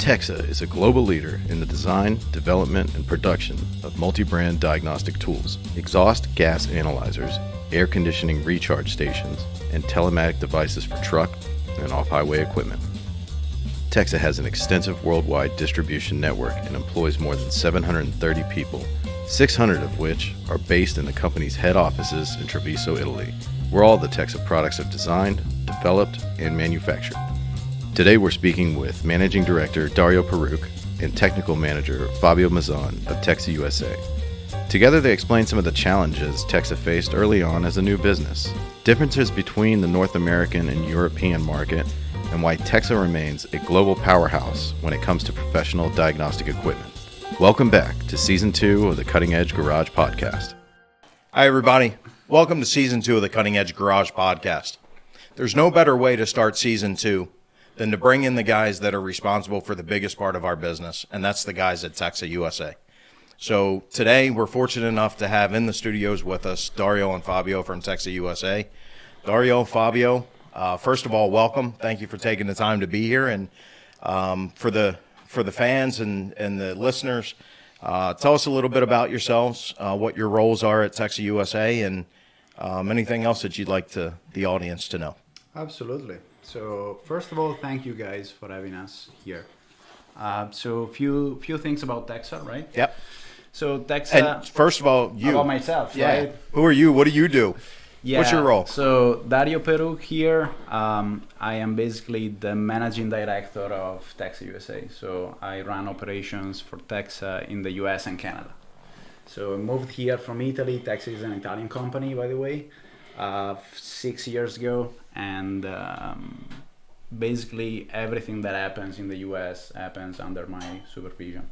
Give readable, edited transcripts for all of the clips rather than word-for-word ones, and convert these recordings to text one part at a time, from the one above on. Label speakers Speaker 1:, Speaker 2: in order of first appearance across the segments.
Speaker 1: Texa is a global leader in the design, development, and production of multi-brand diagnostic tools, exhaust gas analyzers, air conditioning recharge stations, and telematic devices for truck and off-highway equipment. Texa has an extensive worldwide distribution network and employs more than 730 people, 600 of which are based in the company's head offices in Treviso, Italy, where all the Texa products are designed, developed, and manufactured. Today we're speaking with Managing Director Dario Peruc and Technical Manager Fabio Mazzon of Texa USA. Together they explain some of the challenges Texa faced early on as a new business, differences between the North American and European market, and why Texa remains a global powerhouse when it comes to professional diagnostic equipment. Welcome back to Season 2 of the Cutting Edge Garage Podcast.
Speaker 2: Hi, everybody. Welcome to Season 2 of the Cutting Edge Garage Podcast. There's no better way to start Season 2 than to bring in the guys that are responsible for the biggest part of our business, and that's the guys at Texa USA. So today, we're fortunate enough to have in the studios with us Dario and Fabio from Texa USA. Dario, Fabio, first of all, welcome. Thank you for taking the time to be here, and for the fans and the listeners, tell us a little bit about yourselves, what your roles are at Texa USA, and anything else that you'd like the audience to know.
Speaker 3: Absolutely. So first of all, thank you guys for having us here. So few things about Texa, right?
Speaker 2: Yep.
Speaker 3: So Texa.
Speaker 2: And first of all, you.
Speaker 3: About myself,
Speaker 2: yeah.
Speaker 3: Right?
Speaker 2: Who are you? What do you do?
Speaker 3: Yeah.
Speaker 2: What's your role?
Speaker 3: So Dario Peruc here. I am basically the managing director of Texa USA. So I run operations for Texa in the US and Canada. So I moved here from Italy. Texa is an Italian company, by the way, 6 years ago. And basically everything that happens in the US happens under my supervision.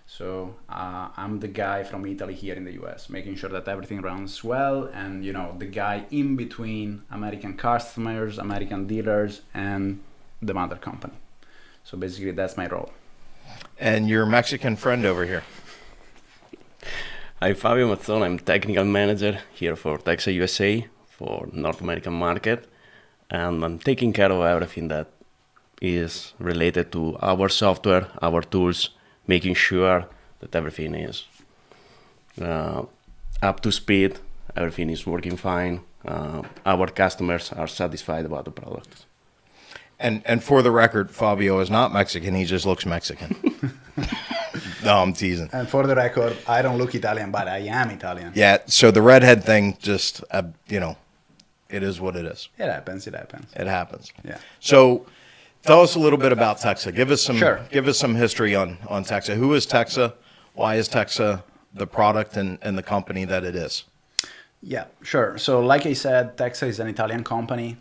Speaker 3: So I'm the guy from Italy here in the US, making sure that everything runs well, and the guy in between American customers, American dealers, and the mother company. So basically that's my role.
Speaker 2: And your Mexican friend over here.
Speaker 4: I'm Fabio Mazzon. I'm technical manager here for Texa USA for North American market. And I'm taking care of everything that is related to our software, our tools, making sure that everything is up to speed, everything is working fine. Our customers are satisfied about the product.
Speaker 2: And for the record, Fabio is not Mexican, he just looks Mexican. No, I'm teasing.
Speaker 3: And for the record, I don't look Italian, but I am Italian.
Speaker 2: Yeah, so the redhead thing just, it is what it is.
Speaker 3: It happens.
Speaker 2: It happens.
Speaker 3: Yeah.
Speaker 2: So tell us a little bit about Texa. Give us some history on Texa. Who is Texa? Why is Texa the product and the company that it is?
Speaker 3: Yeah, sure. So like I said, Texa is an Italian company.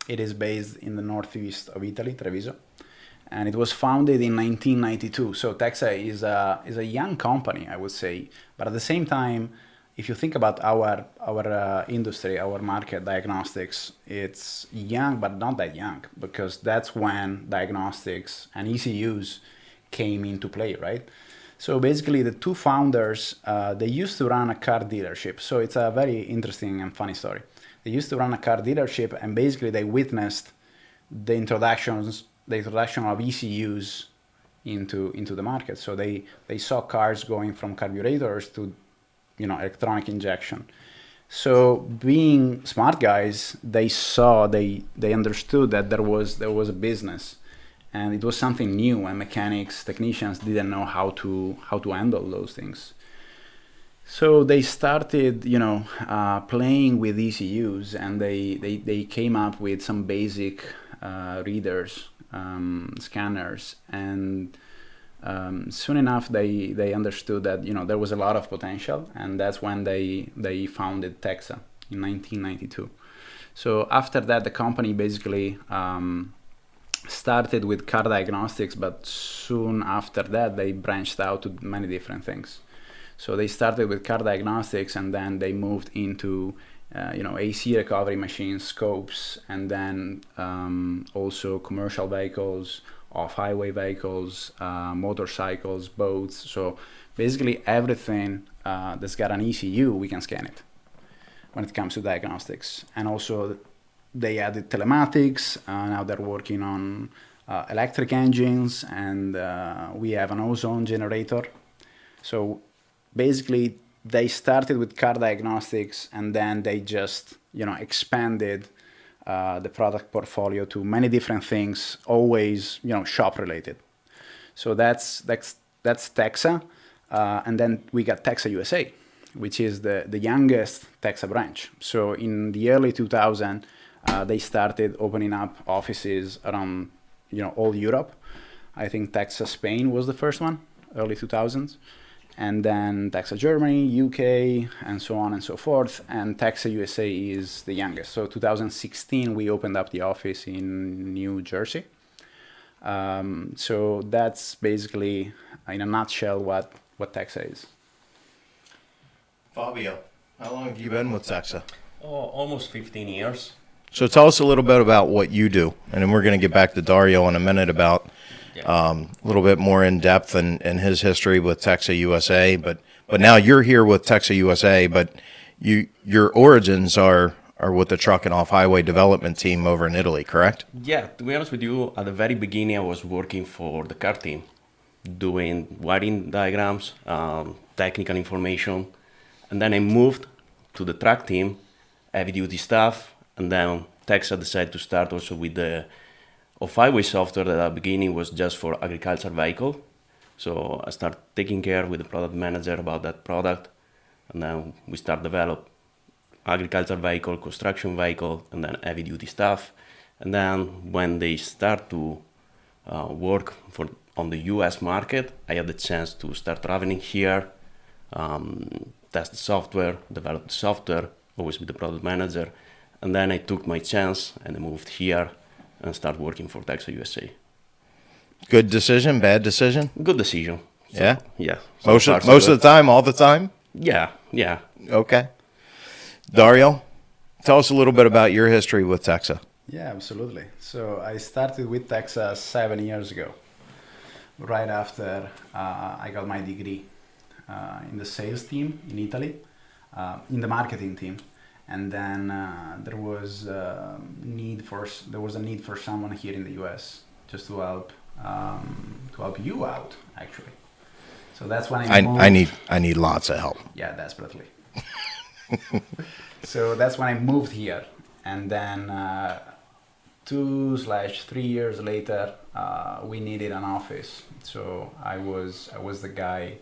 Speaker 3: It is based in the northeast of Italy, Treviso. And it was founded in 1992. So Texa is a young company, I would say. But at the same time, if you think about our industry, our market, diagnostics, it's young, but not that young, because that's when diagnostics and ECUs came into play, right? So basically, the two founders, they used to run a car dealership. So it's a very interesting and funny story. They used to run a car dealership, and basically they witnessed the introduction of ECUs into the market. So they saw cars going from carburetors to electronic injection. So being smart guys, they understood that there was a business, and it was something new, and mechanics, technicians didn't know how to handle those things. So they started, playing with ECUs, and they came up with some basic readers, scanners, and soon enough, they understood that there was a lot of potential, and that's when they founded Texa in 1992. So after that, the company basically started with car diagnostics, but soon after that, they branched out to many different things. So they started with car diagnostics, and then they moved into AC recovery machines, scopes, and then also commercial vehicles, off-highway vehicles, motorcycles, boats. So basically everything that's got an ECU, we can scan it when it comes to diagnostics. And also they added telematics. Now they're working on electric engines, and we have an ozone generator. So basically, they started with car diagnostics, and then they just expanded the product portfolio to many different things, always shop related. So that's Texa, and then we got Texa USA, which is the youngest Texa branch. So in the early 2000s, they started opening up offices around all Europe. I think Texa Spain was the first one, early 2000s, and then Texa Germany, UK, and so on and so forth. And Texa USA is the youngest. So 2016, we opened up the office in New Jersey. So that's basically, in a nutshell, what Texa is.
Speaker 2: Fabio, how long have you been with Texa?
Speaker 4: Oh, almost 15 years.
Speaker 2: So tell us a little bit about what you do, and then we're going to get back to Dario in a minute about a little bit more in depth in his history with Texa USA. But now you're here with Texa USA, but your origins are with the truck and off-highway development team over in Italy, correct?
Speaker 4: Yeah, to be honest with you, at the very beginning I was working for the car team, doing wiring diagrams, technical information, and then I moved to the truck team, heavy-duty stuff, and then Texa decided to start also with the off-highway software that at the beginning was just for agriculture vehicle. So I started taking care with the product manager about that product, and then we start develop agriculture vehicle, construction vehicle, and then heavy-duty stuff. And then when they start to work on the US market, I had the chance to start traveling here, test the software, develop the software, always with the product manager. And then I took my chance and I moved here and started working for Texa USA.
Speaker 2: Good decision, bad decision?
Speaker 4: Good decision. So,
Speaker 2: Yeah?
Speaker 4: Yeah.
Speaker 2: Most of the time, all the time?
Speaker 4: Yeah.
Speaker 2: Okay. Dario, tell us a little bit about your history with Texa.
Speaker 3: Yeah, absolutely. So I started with Texa 7 years ago, right after I got my degree in the sales team in Italy, in the marketing team. And then there was a need for someone here in the US just to help you out, actually. So that's when I moved.
Speaker 2: I need lots of help.
Speaker 3: Yeah, desperately. So that's when I moved here, and then 2/3 years later, we needed an office. So I was the guy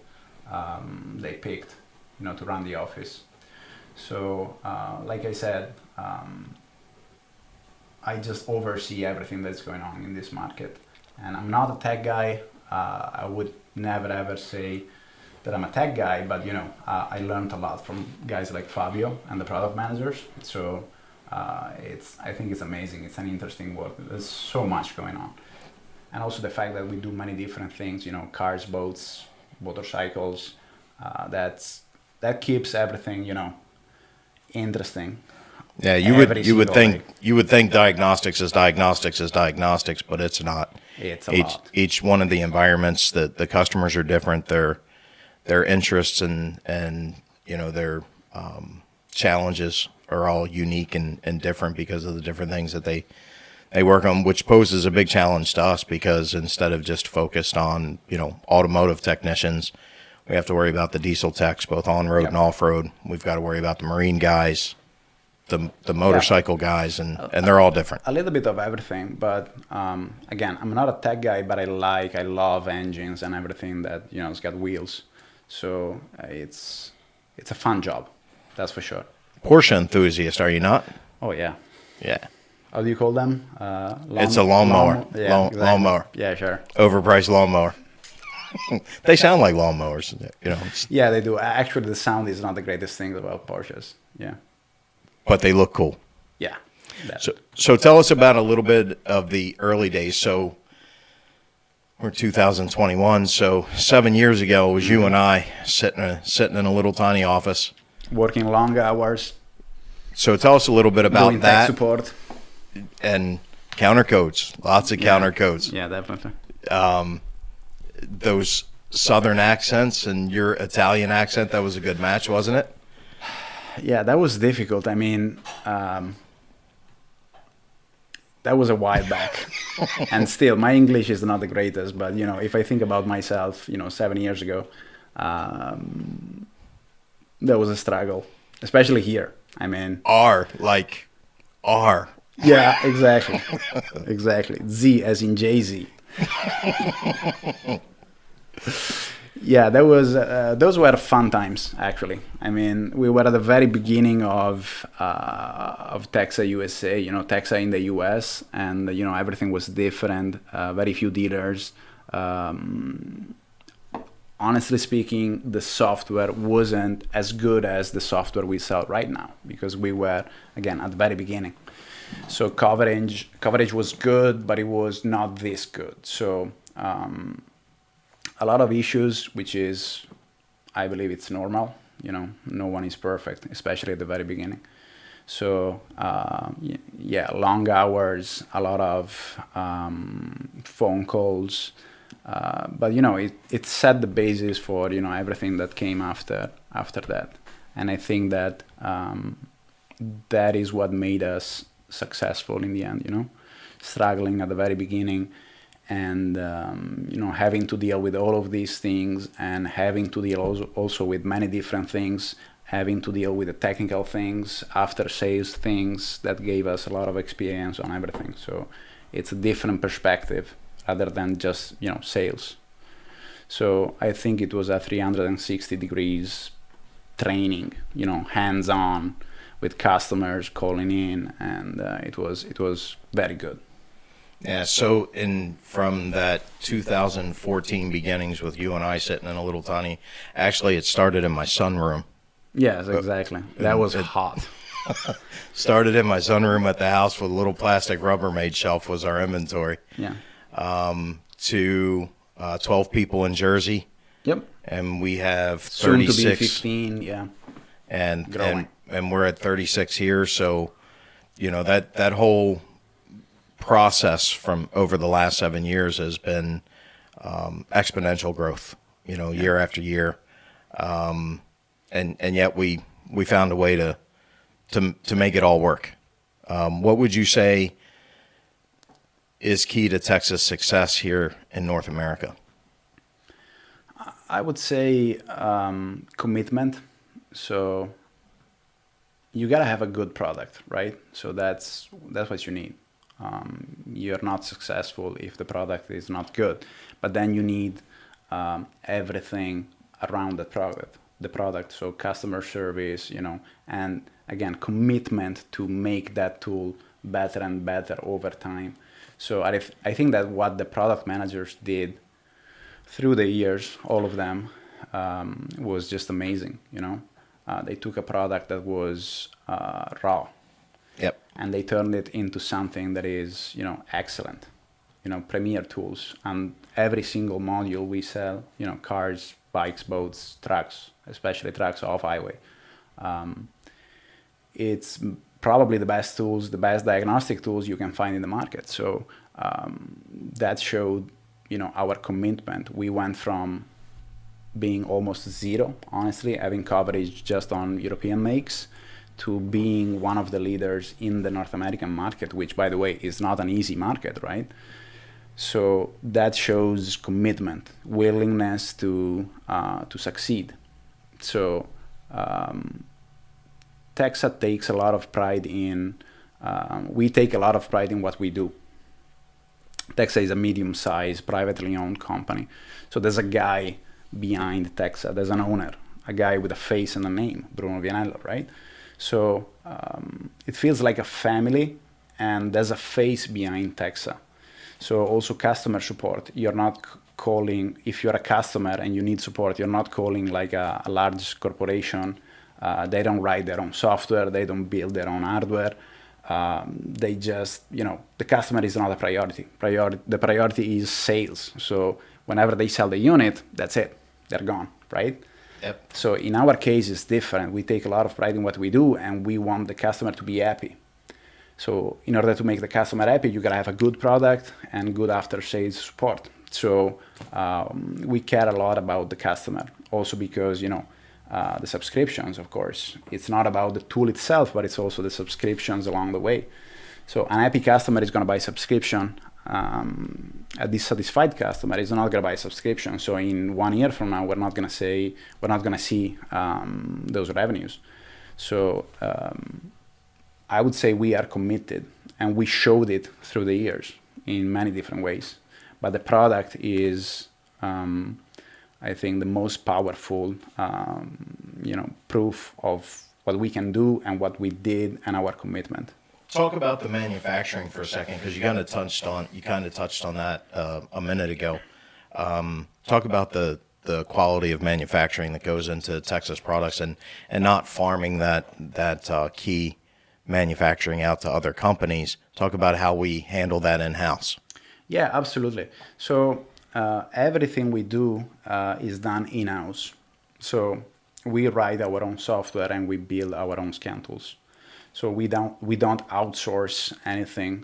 Speaker 3: they picked, to run the office. So like I said, I just oversee everything that's going on in this market, and I'm not a tech guy. I would never ever say that I'm a tech guy, but I learned a lot from guys like Fabio and the product managers. So I think it's amazing. It's an interesting work. There's so much going on, and also the fact that we do many different things. Cars, boats, motorcycles. That keeps everything interesting.
Speaker 2: Yeah, you would think diagnostics is diagnostics, but it's not.
Speaker 3: It's a lot.
Speaker 2: Each one of the environments that the customers are different. Their interests and their challenges are all unique and different because of the different things that they work on, which poses a big challenge to us because instead of just focused on automotive technicians, we have to worry about the diesel techs, both on road and off road. We've got to worry about the marine guys, the motorcycle guys, and they're all different.
Speaker 3: A little bit of everything, but again, I'm not a tech guy, but I love engines and everything that it's got wheels. So it's a fun job, that's for sure.
Speaker 2: Porsche enthusiast, are you not?
Speaker 3: Oh yeah.
Speaker 2: Yeah.
Speaker 3: How do you call them?
Speaker 2: It's a lawnmower.
Speaker 3: Exactly.
Speaker 2: Lawnmower.
Speaker 3: Yeah, sure.
Speaker 2: Overpriced lawnmower. They sound like lawnmowers,
Speaker 3: Yeah, they do. Actually, the sound is not the greatest thing about Porsches. Yeah.
Speaker 2: But they look cool.
Speaker 3: Yeah.
Speaker 2: So tell us about a little bit of the early days. So we're 2021. So 7 years ago, it was you and I sitting in a little tiny office,
Speaker 3: working long hours.
Speaker 2: So tell us a little bit about
Speaker 3: doing
Speaker 2: that.
Speaker 3: Tech support
Speaker 2: and counter codes. Lots of counter codes.
Speaker 3: Yeah, definitely.
Speaker 2: Those Southern accents and your Italian accent, that was a good match, wasn't it?
Speaker 3: Yeah, that was difficult. I mean, that was a while back. And still, my English is not the greatest, but if I think about myself, 7 years ago, that was a struggle, especially here. I mean,
Speaker 2: R.
Speaker 3: yeah, exactly, exactly. Z as in Jay-Z. Yeah, those were fun times, actually. I mean, we were at the very beginning of Texa USA, Texa in the US, and everything was different. Very few dealers. Honestly speaking, the software wasn't as good as the software we sell right now, because we were, again, at the very beginning. So coverage was good, but it was not this good. So a lot of issues, which is, I believe it's normal. No one is perfect, especially at the very beginning. So yeah, long hours, a lot of phone calls. But it set the basis for everything that came after that, and I think that that is what made us successful in the end. Struggling at the very beginning, and having to deal with all of these things, and having to deal also with many different things, having to deal with the technical things, after sales things that gave us a lot of experience on everything. So it's a different perspective rather than just sales. So I think it was a 360 degrees training, hands-on with customers calling in, and it was very good.
Speaker 2: Yeah, so from that 2014 beginnings with you and I sitting in a little tiny, actually it started in my sunroom.
Speaker 3: Yes, exactly. That was hot.
Speaker 2: Started in my sunroom at the house with a little plastic Rubbermaid shelf was our inventory.
Speaker 3: Yeah.
Speaker 2: To 12 people in Jersey.
Speaker 3: Yep.
Speaker 2: And we have 36.
Speaker 3: Soon to be 15, yeah.
Speaker 2: And we're at 36 here, so that whole process from over the last 7 years has been exponential growth, year after year, and yet we found a way to make it all work. What would you say is key to Texas success here in North America?
Speaker 3: I would say commitment. So you gotta have a good product, right? So that's what you need. You're not successful if the product is not good, but then you need everything around the product. So customer service, and again, commitment to make that tool better and better over time. So I think that what the product managers did through the years, all of them, was just amazing. They took a product that was raw.
Speaker 2: Yep.
Speaker 3: And they turned it into something that is, excellent. Premier tools. And every single module we sell, cars, bikes, boats, trucks, especially trucks off highway. It's probably the best tools, the best diagnostic tools you can find in the market. So that showed, our commitment. We went from being almost zero, honestly, having coverage just on European makes, to being one of the leaders in the North American market, which, by the way, is not an easy market, right? So that shows commitment, willingness to succeed. So Texa takes a lot of pride in, we take a lot of pride in what we do. Texa is a medium-sized, privately owned company. So there's a guy behind Texa, there's an owner, a guy with a face and a name, Bruno Vianello, right? So it feels like a family, and there's a face behind Texa. So also customer support. You're not calling, if you're a customer and you need support, you're not calling like a large corporation. They don't write their own software. They don't build their own hardware. They just, the customer is not a priority. The priority is sales. So whenever they sell the unit, that's it. They're gone, right?
Speaker 2: Yep.
Speaker 3: So in our case, it's different. We take a lot of pride in what we do, and we want the customer to be happy. So in order to make the customer happy, you gotta have a good product and good after-sales support. So we care a lot about the customer, also because the subscriptions, of course, it's not about the tool itself, but it's also the subscriptions along the way. So an happy customer is going to buy subscription. A dissatisfied customer is not going to buy subscription. So in 1 year from now, we're not going to see those revenues. So I would say we are committed, and we showed it through the years in many different ways. But the product is, I think, the most powerful, proof of what we can do and what we did and our commitment.
Speaker 2: Talk about the manufacturing for a second, because you kind of touched on that a minute ago. Talk about the quality of manufacturing that goes into Texas products, and not farming that key manufacturing out to other companies. Talk about how we handle that in-house.
Speaker 3: Yeah, absolutely. So everything we do is done in-house. So we write our own software and we build our own scan tools. So we don't outsource anything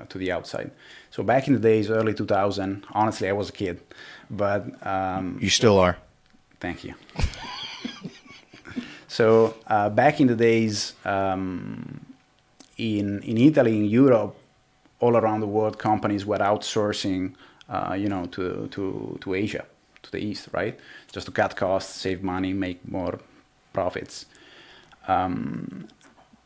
Speaker 3: to the outside. So back in the days, early 2000, honestly, I was a kid, but
Speaker 2: you still are.
Speaker 3: Thank you. So back in the days, in Italy, in Europe, all around the world, companies were outsourcing, to Asia, to the East, right? Just to cut costs, save money, make more profits.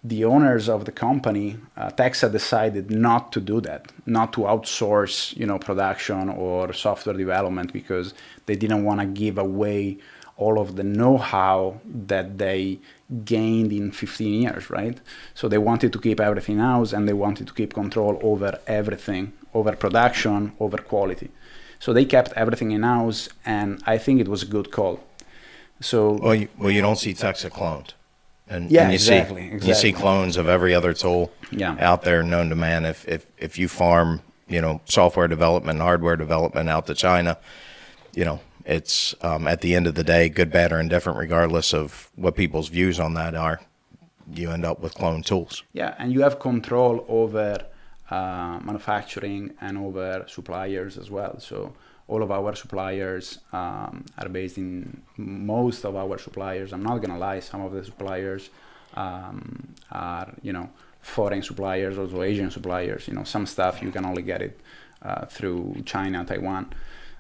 Speaker 3: The owners of the company, Texa, decided not to do that, not to outsource, production or software development, because they didn't want to give away all of the know-how that they gained in 15 years, right? So they wanted to keep everything in-house, and they wanted to keep control over everything, over production, over quality. So they kept everything in-house, and I think it was a good call. So
Speaker 2: well, you don't see Texa cloned. And
Speaker 3: yeah,
Speaker 2: and
Speaker 3: exactly.
Speaker 2: You see clones of every other tool out there known to man. If you farm, software development, hardware development out to China, it's at the end of the day, good, bad, or indifferent, regardless of what people's views on that are, you end up with clone tools.
Speaker 3: Yeah, and you have control over manufacturing and over suppliers as well. So all of our suppliers are based in, most of our suppliers, I'm not going to lie, some of the suppliers are, foreign suppliers, also Asian suppliers. Some stuff you can only get it through China, Taiwan.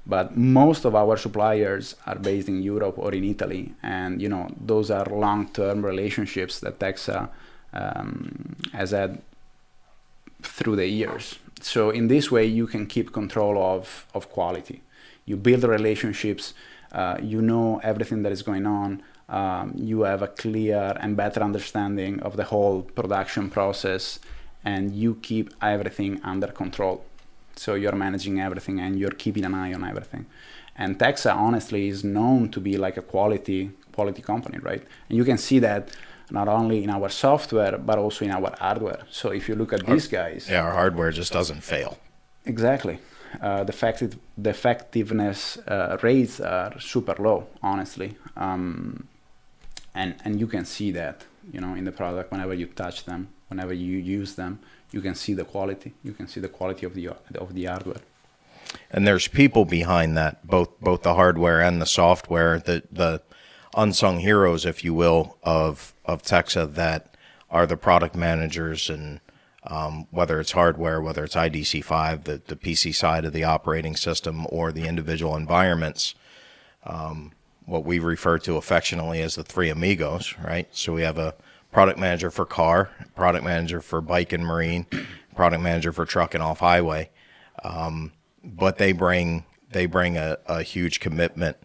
Speaker 3: But most of our suppliers are based in Europe or in Italy. And, those are long-term relationships that Texa has had through the years. So in this way, you can keep control of quality. You build relationships, you know everything that is going on, you have a clear and better understanding of the whole production process, and you keep everything under control. So you're managing everything and you're keeping an eye on everything. And Texa, honestly, is known to be like a quality company, right? And you can see that not only in our software, but also in our hardware. So if you look at these guys...
Speaker 2: Yeah, our hardware just doesn't fail.
Speaker 3: Exactly. The effectiveness rates are super low, honestly. And you can see that, in the product. Whenever you touch them, whenever you use them, you can see the quality. You can see the quality of the hardware.
Speaker 2: And there's people behind that, both the hardware and the software, the unsung heroes, if you will, of Texa, that are the product managers, and whether it's hardware, whether it's IDC5, the PC side of the operating system, or the individual environments, what we refer to affectionately as the three amigos, right? So we have a product manager for car, product manager for bike and marine, product manager for truck and off highway. But they bring a huge commitment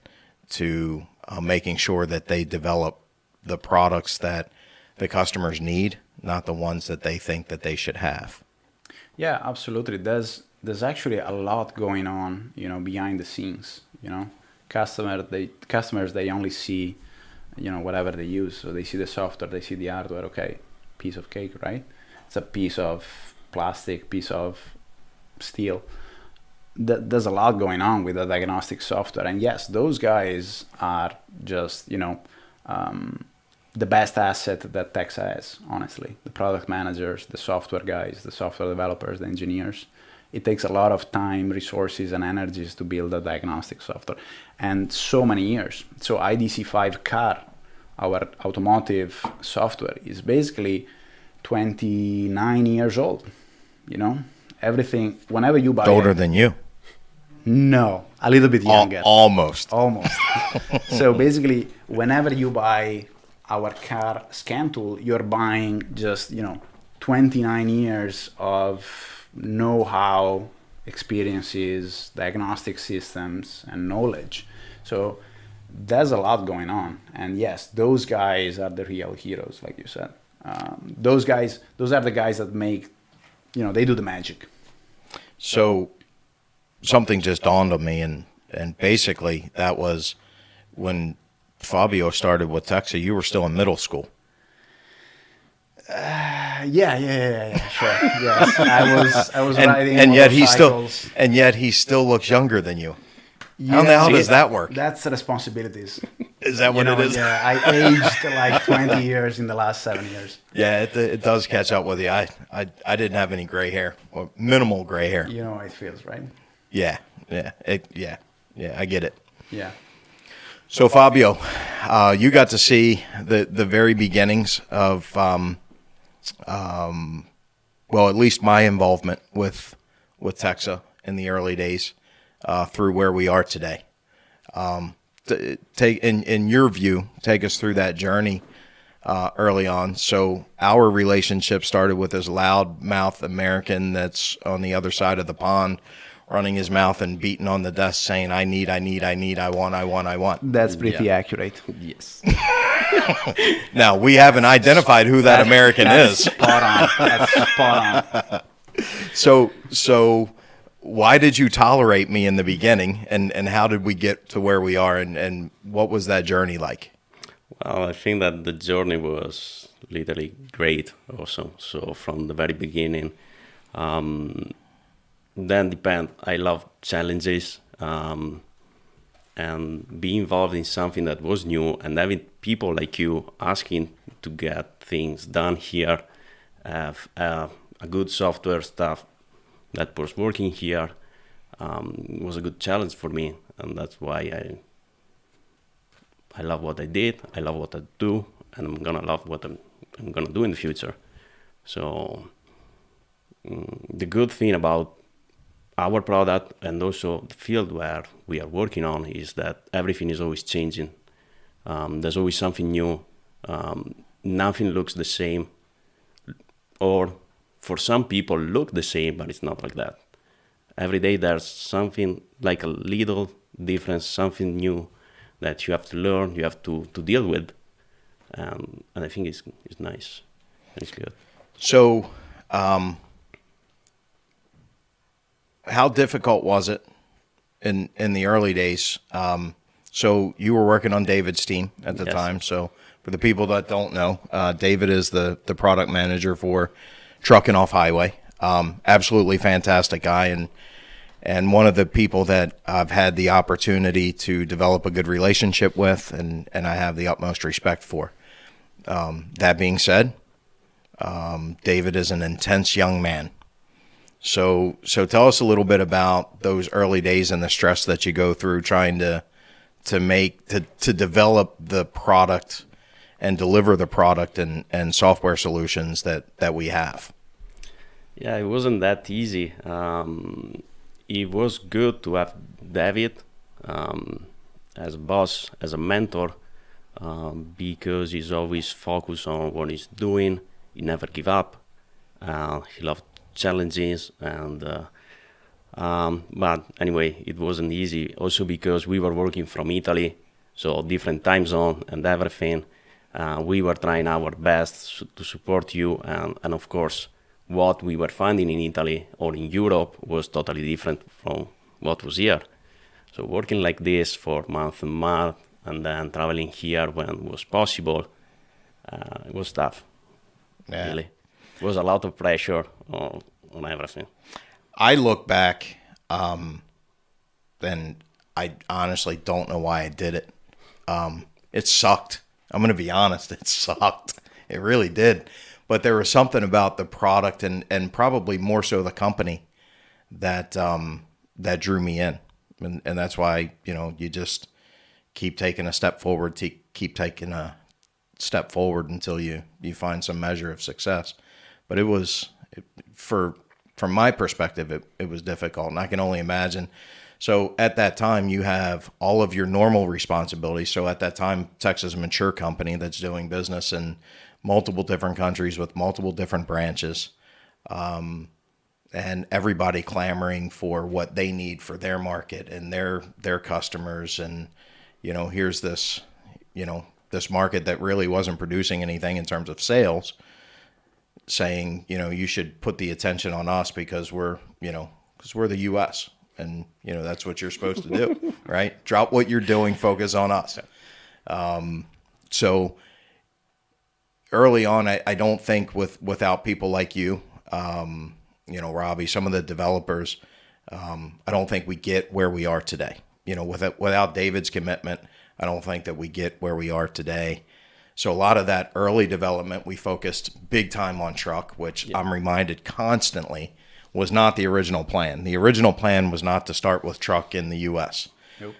Speaker 2: to making sure that they develop the products that the customers need, not the ones that they think that they should have.
Speaker 3: Yeah, absolutely. There's actually a lot going on, behind the scenes. Customers they only see, whatever they use. So they see the software, they see the hardware. Okay, piece of cake, right? It's a piece of plastic, piece of steel. There's a lot going on with the diagnostic software, and yes, those guys are just the best asset that Texa has. Honestly, the product managers, the software guys, the software developers, the engineers. It takes a lot of time, resources, and energies to build a diagnostic software, and so many years. So IDC5 car, our automotive software, is basically 29 years old. you know, everything. Whenever you buy,
Speaker 2: Older than you.
Speaker 3: no, a little bit younger,
Speaker 2: Almost.
Speaker 3: almost. So basically, whenever you buy our car scan tool, you're buying just 29 years of know-how, experiences, diagnostic systems, and knowledge. So there's a lot going on. And yes, those guys are the real heroes, like you said. Those are the guys that make, they do the magic.
Speaker 2: So something just dawned on me, and basically that was when Fabio started with Texa, you were still in middle school.
Speaker 3: Yeah, sure. Yes, I was riding
Speaker 2: and yet
Speaker 3: motorcycles.
Speaker 2: he still looks younger than you.
Speaker 3: Yeah,
Speaker 2: How the hell does that work?
Speaker 3: That's responsibilities.
Speaker 2: Is that what it is?
Speaker 3: Yeah, I aged like 20 years in the last 7 years.
Speaker 2: Yeah, it does catch up with you. I didn't have any gray hair, or minimal gray hair.
Speaker 3: You know how it feels, right?
Speaker 2: Yeah, I get it.
Speaker 3: Yeah.
Speaker 2: So Fabio, you got to see the very beginnings of, at least my involvement with Texa in the early days, through where we are today. In your view, take us through that journey early on. So our relationship started with this loudmouth American that's on the other side of the pond, running his mouth and beating on the desk saying, I need, I want.
Speaker 3: That's pretty accurate.
Speaker 4: Yes.
Speaker 2: Now, we haven't identified who that American is.
Speaker 3: Spot on. That's spot on.
Speaker 2: So why did you tolerate me in the beginning, and how did we get to where we are, and what was that journey like?
Speaker 4: Well, I think that the journey was literally great also. So from the very beginning, I love challenges, and be involved in something that was new, and having people like you asking to get things done here, a good software stuff that was working here, was a good challenge for me, and that's why I love what I did, I love what I do, and I'm gonna love what I'm gonna do in the future. So the good thing about our product and also the field where we are working on is that everything is always changing. There's always something new. Nothing looks the same, or for some people look the same, but it's not like that. Every day there's something like a little difference, something new that you have to learn, you have to deal with. And I think it's nice, it's good.
Speaker 2: So, how difficult was it in the early days? So you were working on David's team at the time. So for the people that don't know, David is the product manager for Trucking Off Highway. Absolutely fantastic guy, and one of the people that I've had the opportunity to develop a good relationship with, and I have the utmost respect for. That being said, David is an intense young man. So tell us a little bit about those early days and the stress that you go through trying to develop the product and deliver the product and software solutions that we have.
Speaker 4: Yeah, it wasn't that easy. It was good to have David as a boss, as a mentor, because he's always focused on what he's doing. He never give up. He loved challenges, and but anyway, it wasn't easy. Also because we were working from Italy, so different time zone and everything. We were trying our best to support you, and of course, what we were finding in Italy or in Europe was totally different from what was here. So working like this for month and month, and then traveling here when it was possible, it was tough.
Speaker 2: Yeah.
Speaker 4: Really, it was a lot of pressure on everything.
Speaker 2: I look back, and I honestly don't know why I did it. It sucked. I'm going to be honest. It sucked. It really did. But there was something about the product and probably more so the company that that drew me in. And that's why, you just keep taking a step forward, keep taking a step forward until you find some measure of success. But it was, for from my perspective, it was difficult, and I can only imagine. So at that time, you have all of your normal responsibilities. So at that time, Texa is a mature company that's doing business in multiple different countries with multiple different branches, and everybody clamoring for what they need for their market and their customers. And, here's this, this market that really wasn't producing anything in terms of sales, saying, you should put the attention on us because we're the U.S., and, that's what you're supposed to do, right? Drop what you're doing, focus on us. So early on, I don't think without people like you, Robbie, some of the developers, I don't think we get where we are today. Without David's commitment, I don't think that we get where we are today. So a lot of that early development, we focused big time on truck, which I'm reminded constantly was not the original plan. The original plan was not to start with truck in the U.S. Nope.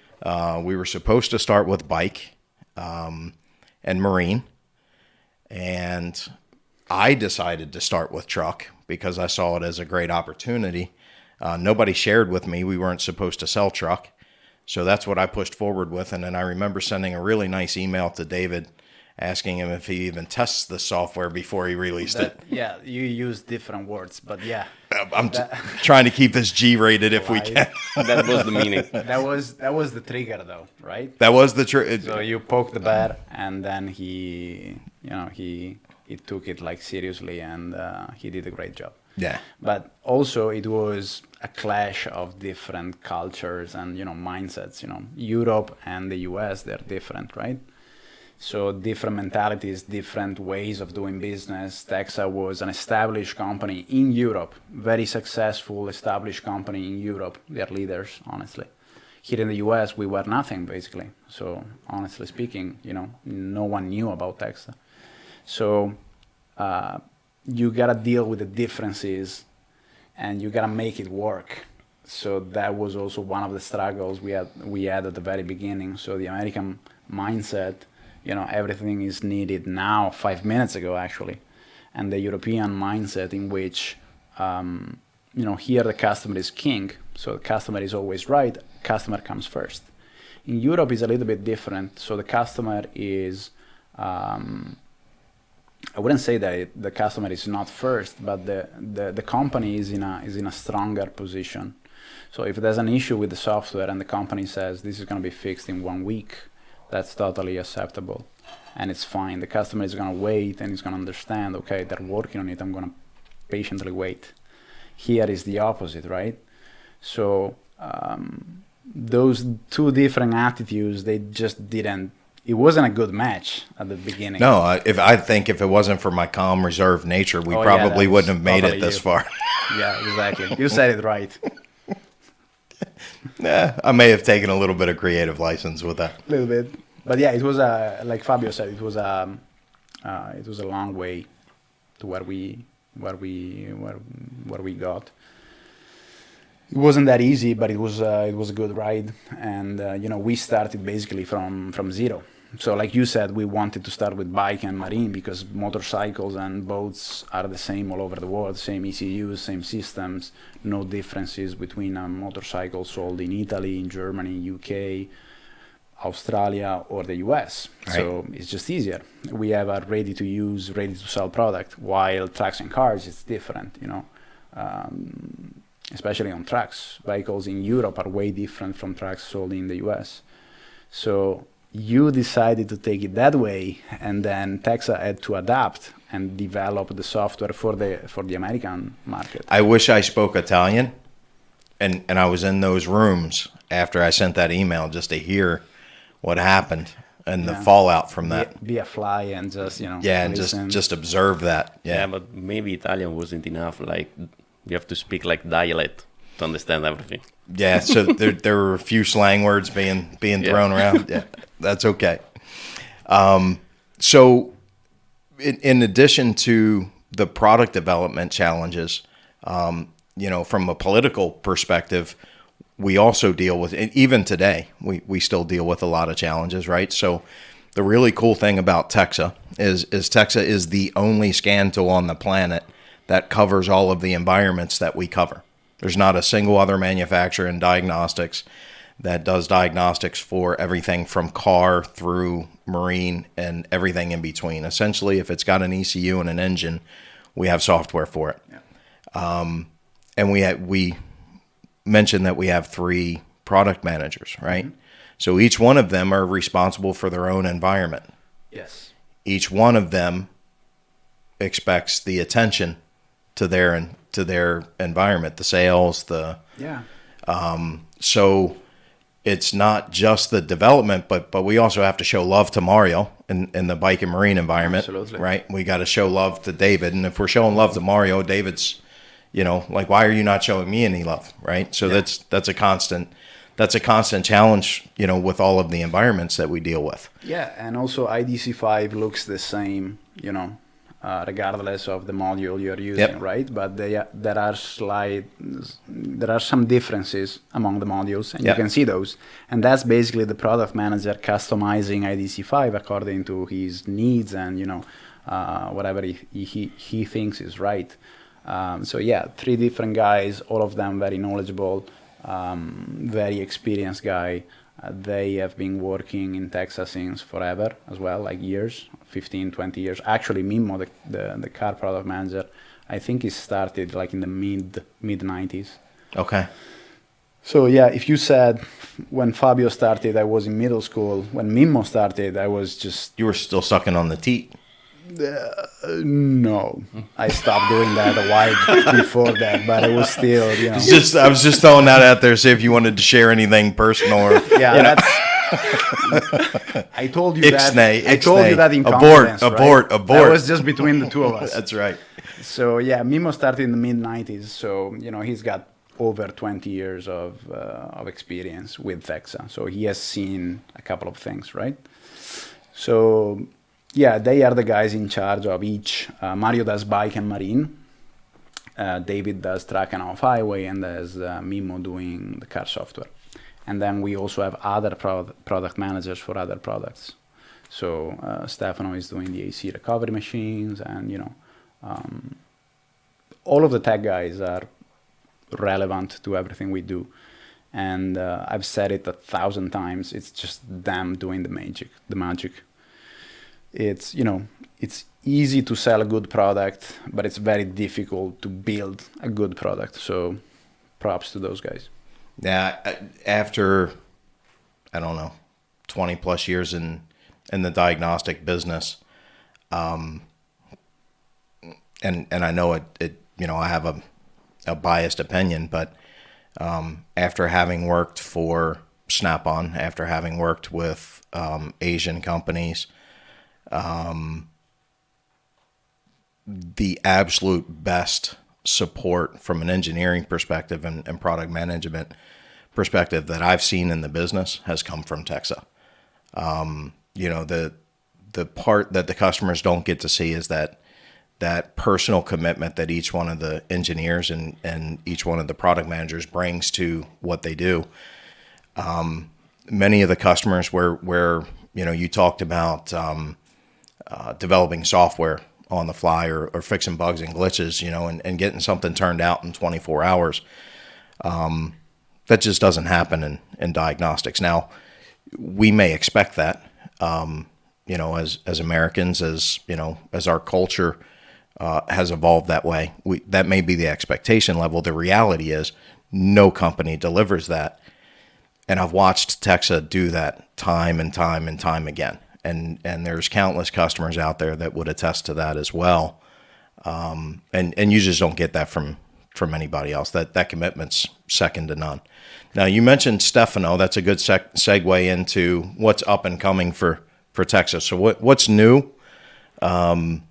Speaker 2: We were supposed to start with bike and marine. And I decided to start with truck because I saw it as a great opportunity. Nobody shared with me we weren't supposed to sell truck. So that's what I pushed forward with. And then I remember sending a really nice email to David asking him if he even tests the software before he released it.
Speaker 3: Yeah, you use different words, but yeah.
Speaker 2: I'm trying to keep this G-rated if we can.
Speaker 4: That was the meaning.
Speaker 3: That was the trigger, though, right?
Speaker 2: That was the trigger.
Speaker 3: So you poked the bear, and then he took it like seriously, and he did a great job.
Speaker 2: Yeah.
Speaker 3: But also it was a clash of different cultures and mindsets. Europe and the US, they're different, right? So different mentalities, different ways of doing business. Texa was an established company in Europe, very successful established company in Europe. They're leaders, honestly. Here in the US, we were nothing, basically. So honestly speaking, no one knew about Texa. So you got to deal with the differences and you got to make it work. So that was also one of the struggles we had at the very beginning. So the American mindset, everything is needed now, 5 minutes ago, actually. And the European mindset in which, here the customer is king. So the customer is always right. Customer comes first. In Europe, it's a little bit different. So the customer is, I wouldn't say that the customer is not first, but the company is in a stronger position. So if there's an issue with the software and the company says this is going to be fixed in 1 week, that's totally acceptable, and it's fine. The customer is going to wait and he's going to understand, okay, they're working on it, I'm going to patiently wait. Here is the opposite, right? So those two different attitudes, they just didn't, it wasn't a good match at the beginning.
Speaker 2: No, I think if it wasn't for my calm, reserved nature, we probably wouldn't have made it this far.
Speaker 3: Yeah, exactly. You said it right.
Speaker 2: Yeah, I may have taken a little bit of creative license with that.
Speaker 3: A little bit, but yeah, it was like Fabio said, it was a long way to where we got. It wasn't that easy, but it was a good ride, and we started basically from zero. So like you said, we wanted to start with bike and marine because motorcycles and boats are the same all over the world, same ECUs, same systems, no differences between a motorcycle sold in Italy, in Germany, UK, Australia, or the US. Right. So it's just easier. We have a ready-to-use, ready-to-sell product, while trucks and cars, it's different, especially on trucks. Vehicles in Europe are way different from trucks sold in the US. So you decided to take it that way, and then Texa had to adapt and develop the software for the American market.
Speaker 2: I wish I spoke Italian, and I was in those rooms after I sent that email just to hear what happened and the fallout from that.
Speaker 3: Be a fly and just
Speaker 2: and just observe that.
Speaker 4: Yeah, but maybe Italian wasn't enough. Like you have to speak like dialect to understand everything.
Speaker 2: Yeah, so there were a few slang words being thrown around. Yeah, that's okay. So in addition to the product development challenges, from a political perspective, we also deal with, even today, we still deal with a lot of challenges, right? So the really cool thing about Texa is Texa is the only scan tool on the planet that covers all of the environments that we cover. There's not a single other manufacturer in diagnostics that does diagnostics for everything from car through marine and everything in between. Essentially, if it's got an ECU and an engine, we have software for it. Yeah. And we mentioned that we have 3 product managers, right? Mm-hmm. So each one of them are responsible for their own environment.
Speaker 3: Yes.
Speaker 2: Each one of them expects the attention to their environment, the sales, so it's not just the development, but we also have to show love to Mario in the bike and marine environment.
Speaker 3: Absolutely.
Speaker 2: Right? We got to show love to David, and if we're showing love to Mario, David's, like, why are you not showing me any love, right? So yeah. that's a constant challenge, with all of the environments that we deal with.
Speaker 3: Yeah, and also IDC5 looks the same, regardless of the module you're using, yep. Right? But there are some differences among the modules, and yep. You can see those. And that's basically the product manager customizing IDC5 according to his needs and whatever he thinks is right. So yeah, 3 different guys, all of them very knowledgeable, very experienced guy. They have been working in Texa since forever as well, like years, 15, 20 years. Actually, Mimmo, the car product manager, I think he started like in the mid 90s.
Speaker 2: Okay.
Speaker 3: So yeah, if you said when Fabio started, I was in middle school. When Mimmo started, I was just...
Speaker 2: You were still sucking on the teat.
Speaker 3: No, I stopped doing that a while before that, but I was still,
Speaker 2: I was just throwing that out there, see if you wanted to share anything personal or.
Speaker 3: Yeah, that's. I told you that. I told you that in confidence.
Speaker 2: Abort.
Speaker 3: That was just between the 2 of us.
Speaker 2: That's right.
Speaker 3: So yeah, Mimmo started in the mid '90s, so he's got over 20 years of experience with Texa, so he has seen a couple of things, right? So. Yeah, they are the guys in charge of each. Mario does bike and marine. David does track and off-highway, and there's Mimmo doing the car software. And then we also have other product managers for other products. So Stefano is doing the AC recovery machines, and all of the tech guys are relevant to everything we do. And I've said it 1,000 times. It's just them doing the magic. It's it's easy to sell a good product, but it's very difficult to build a good product. So props to those guys.
Speaker 2: Yeah, after 20 plus years in the diagnostic business, and I know it I have a biased opinion, but after having worked for Snap-on, after having worked with Asian companies, the absolute best support from an engineering perspective and product management perspective that I've seen in the business has come from Texa. The part that the customers don't get to see is that personal commitment that each one of the engineers and each one of the product managers brings to what they do. Many of the customers where you talked about developing software on the fly or fixing bugs and glitches, and getting something turned out in 24 hours. That just doesn't happen in diagnostics. Now, we may expect that, as Americans, as our culture has evolved that way. That may be the expectation level. The reality is no company delivers that. And I've watched Texa do that time and time and time again. And there's countless customers out there that would attest to that as well. And you just don't get that from anybody else. That commitment's second to none. Now, you mentioned Stefano. That's a good segue into what's up and coming for Texa. So what's new and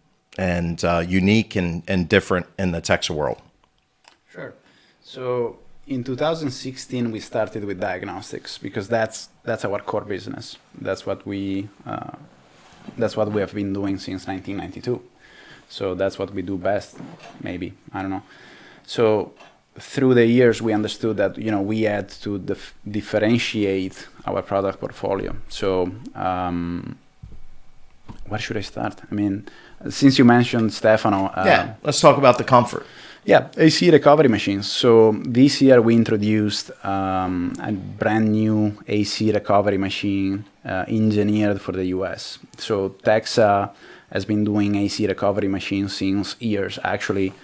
Speaker 2: unique and different in the Texa world?
Speaker 3: Sure. So in 2016, we started with diagnostics because that's our core business. That's what we have been doing since 1992. So that's what we do best, maybe. I don't know. So through the years, we understood that we had to differentiate our product portfolio. So where should I start? I mean, Since you mentioned Stefano,
Speaker 2: let's talk about the comfort.
Speaker 3: yeah, AC recovery machines. So this year we introduced a brand new AC recovery machine engineered for the US. So Texa has been doing AC recovery machines since years. Actually,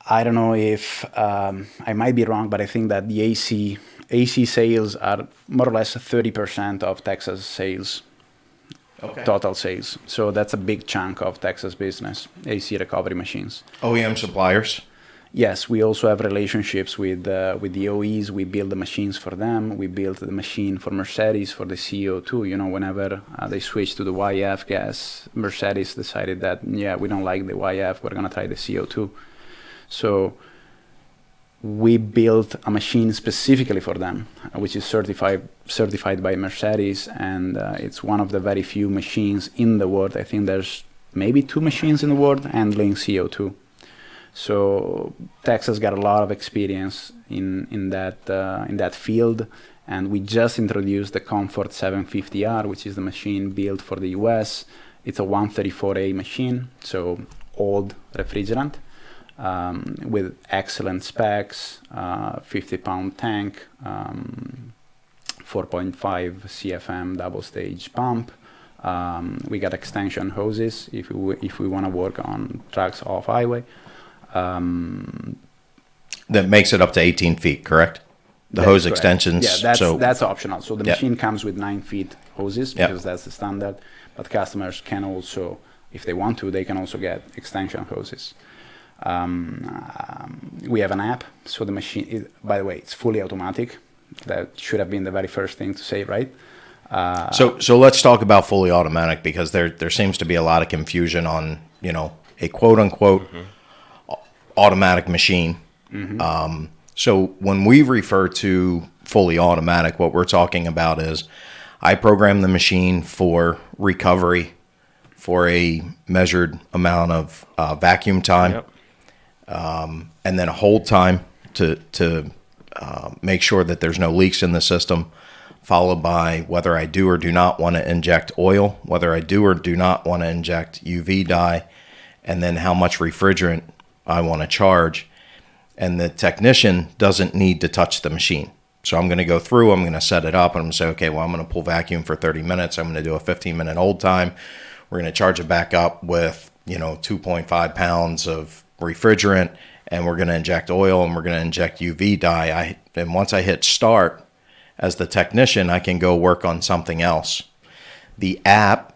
Speaker 3: I don't know if I might be wrong, but I think that the AC sales are more or less 30% of Texas sales.
Speaker 2: Okay.
Speaker 3: Total sales. So that's a big chunk of Texas business, AC recovery machines.
Speaker 2: OEM suppliers.
Speaker 3: Yes, we also have relationships with the OEs. We build the machines for them. We built the machine for Mercedes for the CO2. You know, whenever they switched to the YF gas, Mercedes decided that, yeah, we don't like the YF, we're going to try the CO2. So we built a machine specifically for them, which is certified by Mercedes, and it's one of the very few machines in the world. I think there's maybe 2 machines in the world handling CO2. So Texas got a lot of experience in that field, and we just introduced the Comfort 750R, which is the machine built for the US. It's a 134A machine, so old refrigerant. With excellent specs, 50-pound tank, 4.5 CFM double-stage pump. We got extension hoses if we want to work on trucks off-highway.
Speaker 2: That makes it up to 18 feet, correct? The hose
Speaker 3: correct.
Speaker 2: Extensions.
Speaker 3: Yeah, that's optional. So the machine comes with 9 feet hoses because that's the standard. But customers can also, if they want to, they can also get extension hoses. We have an app, so the machine, by the way, it's fully automatic. That should have been the very first thing to say, right?
Speaker 2: So let's talk about fully automatic, because there seems to be a lot of confusion on, a quote unquote automatic machine. So when we refer to fully automatic, what we're talking about is I program the machine for recovery for a measured amount of vacuum time. And then a hold time to make sure that there's no leaks in the system, followed by whether I do or do not want to inject oil, whether I do or do not want to inject UV dye, and then how much refrigerant I want to charge. And the technician doesn't need to touch the machine. So I'm going to go through, I'm going to set it up, and I'm going to say, okay, well, I'm going to pull vacuum for 30 minutes. I'm going to do a 15-minute hold time. We're going to charge it back up with, 2.5 pounds of refrigerant, and we're going to inject oil, and we're going to inject UV dye. And once I hit start, as the technician, I can go work on something else. The app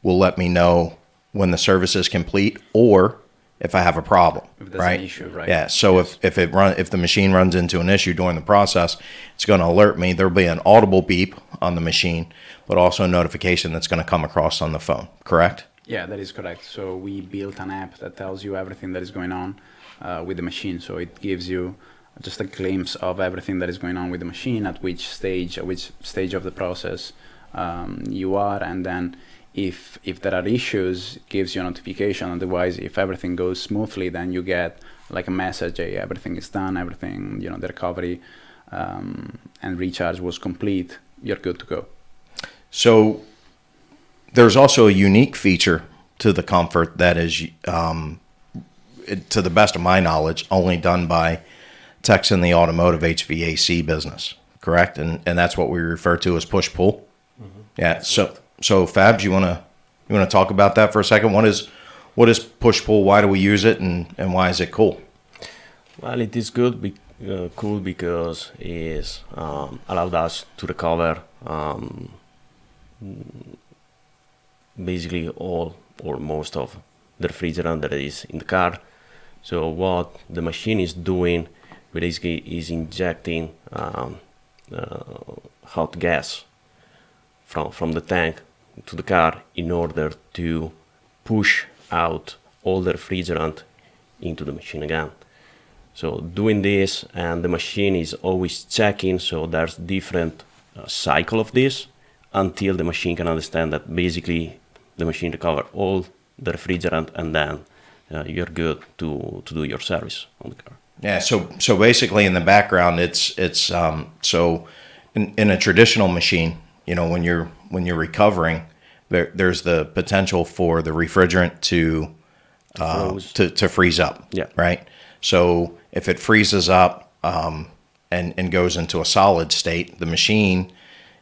Speaker 2: will let me know when the service is complete or if I have a problem.
Speaker 3: If there's an issue, right?
Speaker 2: Yeah. So
Speaker 3: Yes.
Speaker 2: if the machine runs into an issue during the process, it's going to alert me. There'll be an audible beep on the machine, but also a notification that's going to come across on the phone. Correct?
Speaker 3: Yeah, that is correct. So we built an app that tells you everything that is going on with the machine. So it gives you just a glimpse of everything that is going on with the machine, at which stage of the process you are, and then if there are issues, it gives you a notification. Otherwise, if everything goes smoothly, then you get like a message, hey, everything is done, everything, the recovery and recharge was complete, you're good to go.
Speaker 2: So there's also a unique feature to the Comfort that is, to the best of my knowledge, only done by Texa in the automotive HVAC business, correct? And that's what we refer to as push-pull. Mm-hmm. Yeah. So Fabs, you want to talk about that for a second? What is push-pull? Why do we use it, and why is it cool?
Speaker 4: Well, it is cool because it allowed us to recover basically all or most of the refrigerant that is in the car. So what the machine is doing basically is injecting hot gas from the tank to the car in order to push out all the refrigerant into the machine again. So doing this, and the machine is always checking, so there's different cycle of this until the machine can understand that basically the machine recover all the refrigerant, and then you're good to do your service on the car.
Speaker 2: Yeah. So basically, in the background, it's so in a traditional machine, when you're recovering, there's the potential for the refrigerant to freeze up.
Speaker 4: Yeah.
Speaker 2: Right. So if it freezes up and goes into a solid state, the machine,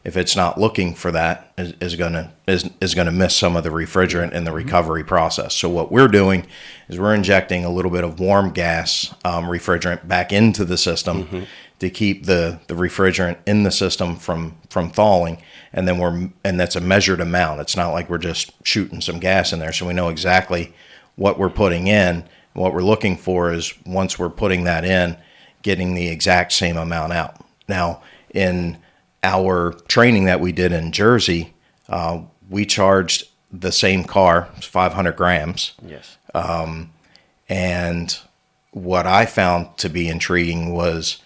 Speaker 2: if it's not looking for that, is gonna miss some of the refrigerant in the recovery process. So what we're doing is we're injecting a little bit of warm gas refrigerant back into the system to keep the refrigerant in the system from thawing, and then that's a measured amount. It's not like we're just shooting some gas in there. So we know exactly what we're putting in. What we're looking for is, once we're putting that in, getting the exact same amount out. Now, in our training that we did in Jersey, we charged the same car 500 grams.
Speaker 4: Yes.
Speaker 2: And what I found to be intriguing was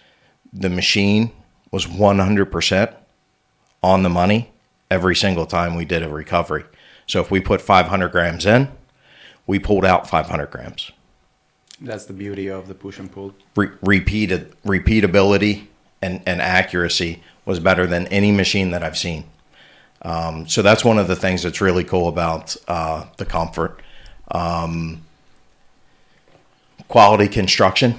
Speaker 2: the machine was 100% on the money every single time we did a recovery. So if we put 500 grams in, we pulled out 500 grams.
Speaker 3: That's the beauty of the push and pull.
Speaker 2: Repeatability and accuracy was better than any machine that I've seen. So that's one of the things that's really cool about the Comfort. Quality construction,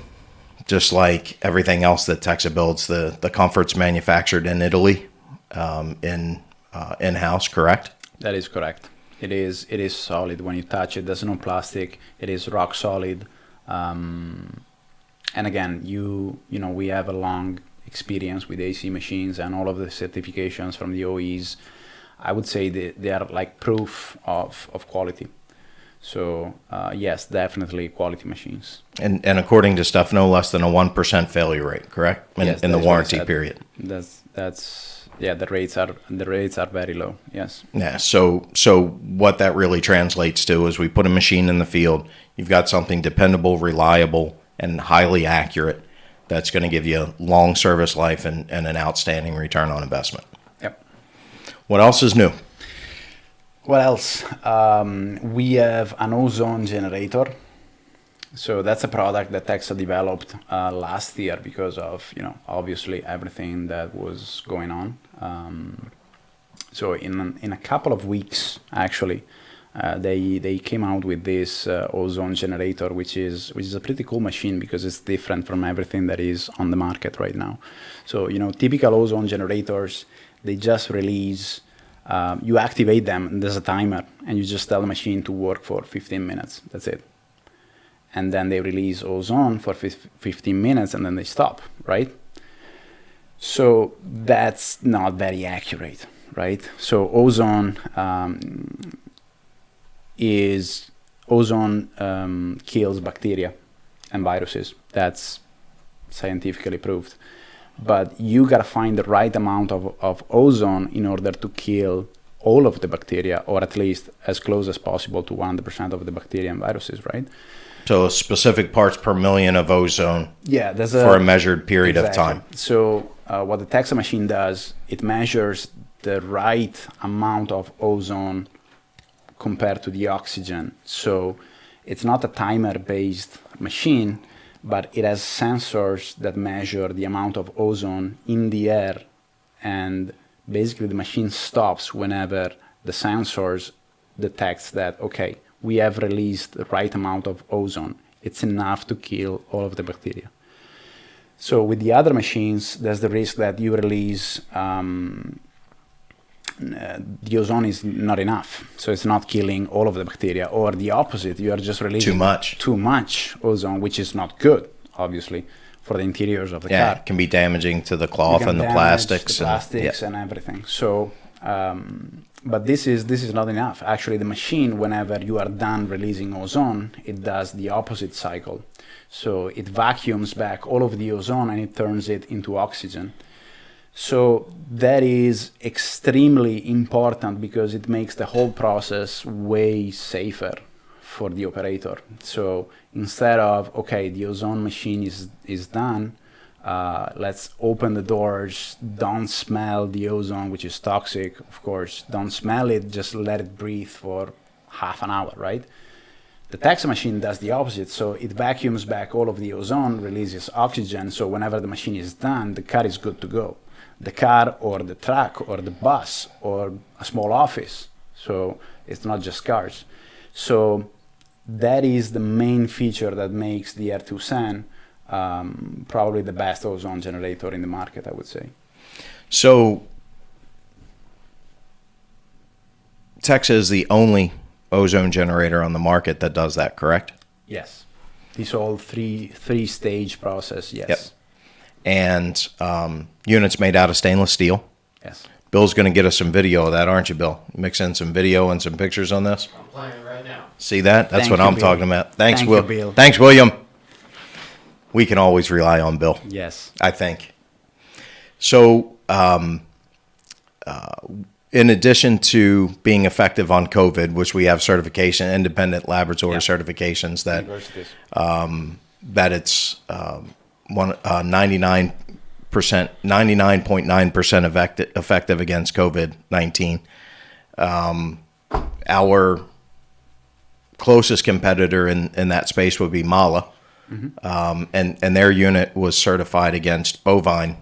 Speaker 2: just like everything else that Texa builds. The Comfort's manufactured in Italy, in-house, correct?
Speaker 3: That is correct. It is solid when you touch it. There's no plastic. It is rock solid. And again, we have a long experience with AC machines and all of the certifications from the OEs. I would say they are like proof of quality. So yes, definitely quality machines.
Speaker 2: And according to stuff, no less than a 1% failure rate, correct? In the warranty period. The rates are very low. Yes. Yeah. So what that really translates to is, we put a machine in the field. You've got something dependable, reliable, and highly accurate that's going to give you a long service life and an outstanding return on investment.
Speaker 3: Yep.
Speaker 2: What else is new?
Speaker 3: What else? We have an Ozone generator. So that's a product that Texa developed last year because of, obviously everything that was going on. So in a couple of weeks, actually, they came out with this Ozone generator, which is a pretty cool machine because it's different from everything that is on the market right now. So typical Ozone generators, they just release. You activate them, and there's a timer, and you just tell the machine to work for 15 minutes. That's it. And then they release Ozone for 15 minutes, and then they stop, right? So that's not very accurate, right? So Ozone kills bacteria and viruses. That's scientifically proved. But you gotta find the right amount of ozone in order to kill all of the bacteria, or at least as close as possible to 100% of the bacteria and viruses, right?
Speaker 2: So specific parts per million of ozone.
Speaker 3: Yeah,
Speaker 2: for a measured period of time.
Speaker 3: So what the Texa machine does, it measures the right amount of ozone compared to the oxygen. So it's not a timer-based machine, but it has sensors that measure the amount of ozone in the air, and basically the machine stops whenever the sensors detects that, okay, we have released the right amount of ozone. It's enough to kill all of the bacteria. So with the other machines, there's the risk that you release the ozone is not enough, so it's not killing all of the bacteria, or the opposite, you are just releasing too much ozone, which is not good, obviously, for the interiors of the car.
Speaker 2: Yeah, it can be damaging to the cloth and the plastics.
Speaker 3: And everything. So, but this is not enough. Actually, the machine, whenever you are done releasing ozone, it does the opposite cycle. So it vacuums back all of the ozone and it turns it into oxygen. So that is extremely important because it makes the whole process way safer for the operator. So instead of, okay, the ozone machine is done, let's open the doors, don't smell the ozone, which is toxic, of course, don't smell it, just let it breathe for half an hour, right? The Texa machine does the opposite, so it vacuums back all of the ozone, releases oxygen, so whenever the machine is done, the car is good to go. The car or the truck or the bus or a small office. So it's not just cars. So that is the main feature that makes the R2SAN probably the best ozone generator in the market, I would say.
Speaker 2: So Texa is the only ozone generator on the market that does that, correct?
Speaker 3: Yes. This whole three-stage process, yes.
Speaker 2: Yep. And units made out of stainless steel.
Speaker 3: Yes.
Speaker 2: Bill's going to get us some video of that, aren't you, Bill? Mix in some video and some pictures on this.
Speaker 5: I'm playing right now.
Speaker 2: See that? That's
Speaker 3: Thank
Speaker 2: what
Speaker 3: you,
Speaker 2: I'm
Speaker 3: Bill.
Speaker 2: talking about. Thanks,
Speaker 3: Thank
Speaker 2: Will.
Speaker 3: you, Bill.
Speaker 2: Thanks, William. We can always rely on Bill,
Speaker 3: Yes.
Speaker 2: I think. So, in addition to being effective on COVID, which we have certification, independent laboratory certifications that
Speaker 3: Universities.
Speaker 2: that it's 99.9% effective against COVID-19. Our closest competitor in that space would be Mala, and their unit was certified against bovine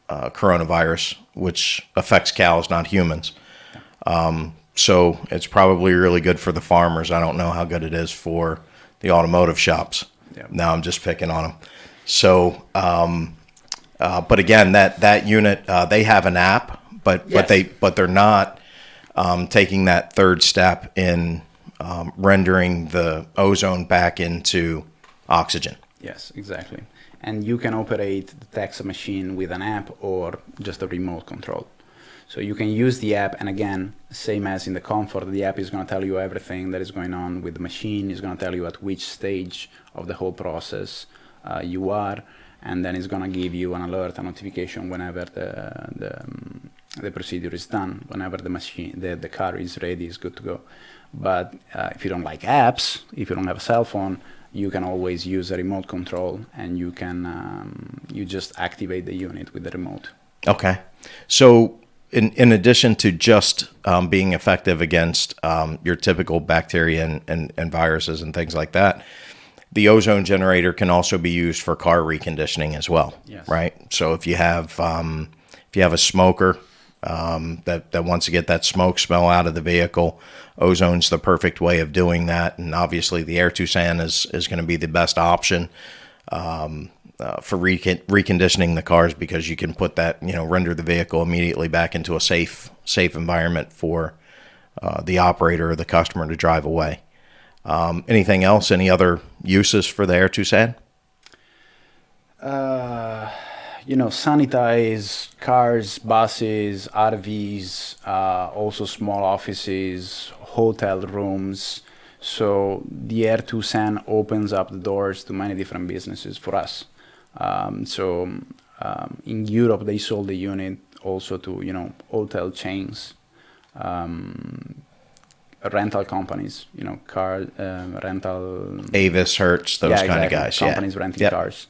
Speaker 2: coronavirus, which affects cows, not humans. So it's probably really good for the farmers. I don't know how good it is for the automotive shops.
Speaker 3: Yeah.
Speaker 2: Now I'm just picking on them. So, but again, that unit, they have an app, but they're not taking that third step in rendering the ozone back into oxygen.
Speaker 3: Yes, exactly. And you can operate the Texa machine with an app or just a remote control. So you can use the app, and again, same as in the Comfort, the app is going to tell you everything that is going on with the machine. It's going to tell you at which stage of the whole process you are, and then it's going to give you an alert, a notification whenever the procedure is done, whenever the machine, the car is ready, is good to go. But if you don't like apps, if you don't have a cell phone, you can always use a remote control, and you can you just activate the unit with the remote.
Speaker 2: Okay. So in addition to just being effective against your typical bacteria and viruses and things like that, the ozone generator can also be used for car reconditioning as well.
Speaker 3: Yes.
Speaker 2: Right? So if you have a smoker that wants to get that smoke smell out of the vehicle, ozone's the perfect way of doing that. And obviously the R2SAN is going to be the best option for reconditioning the cars, because you can put that, render the vehicle immediately back into a safe environment for the operator or the customer to drive away. Anything else? Any other uses for the R2SAN?
Speaker 3: Sanitize cars, buses, RVs, also small offices, hotel rooms. So the R2SAN opens up the doors to many different businesses for us. In Europe, they sold the unit also to, hotel chains, rental companies, car rental.
Speaker 2: Avis, Hertz, those kind of guys.
Speaker 3: Companies renting
Speaker 2: Yep.
Speaker 3: cars.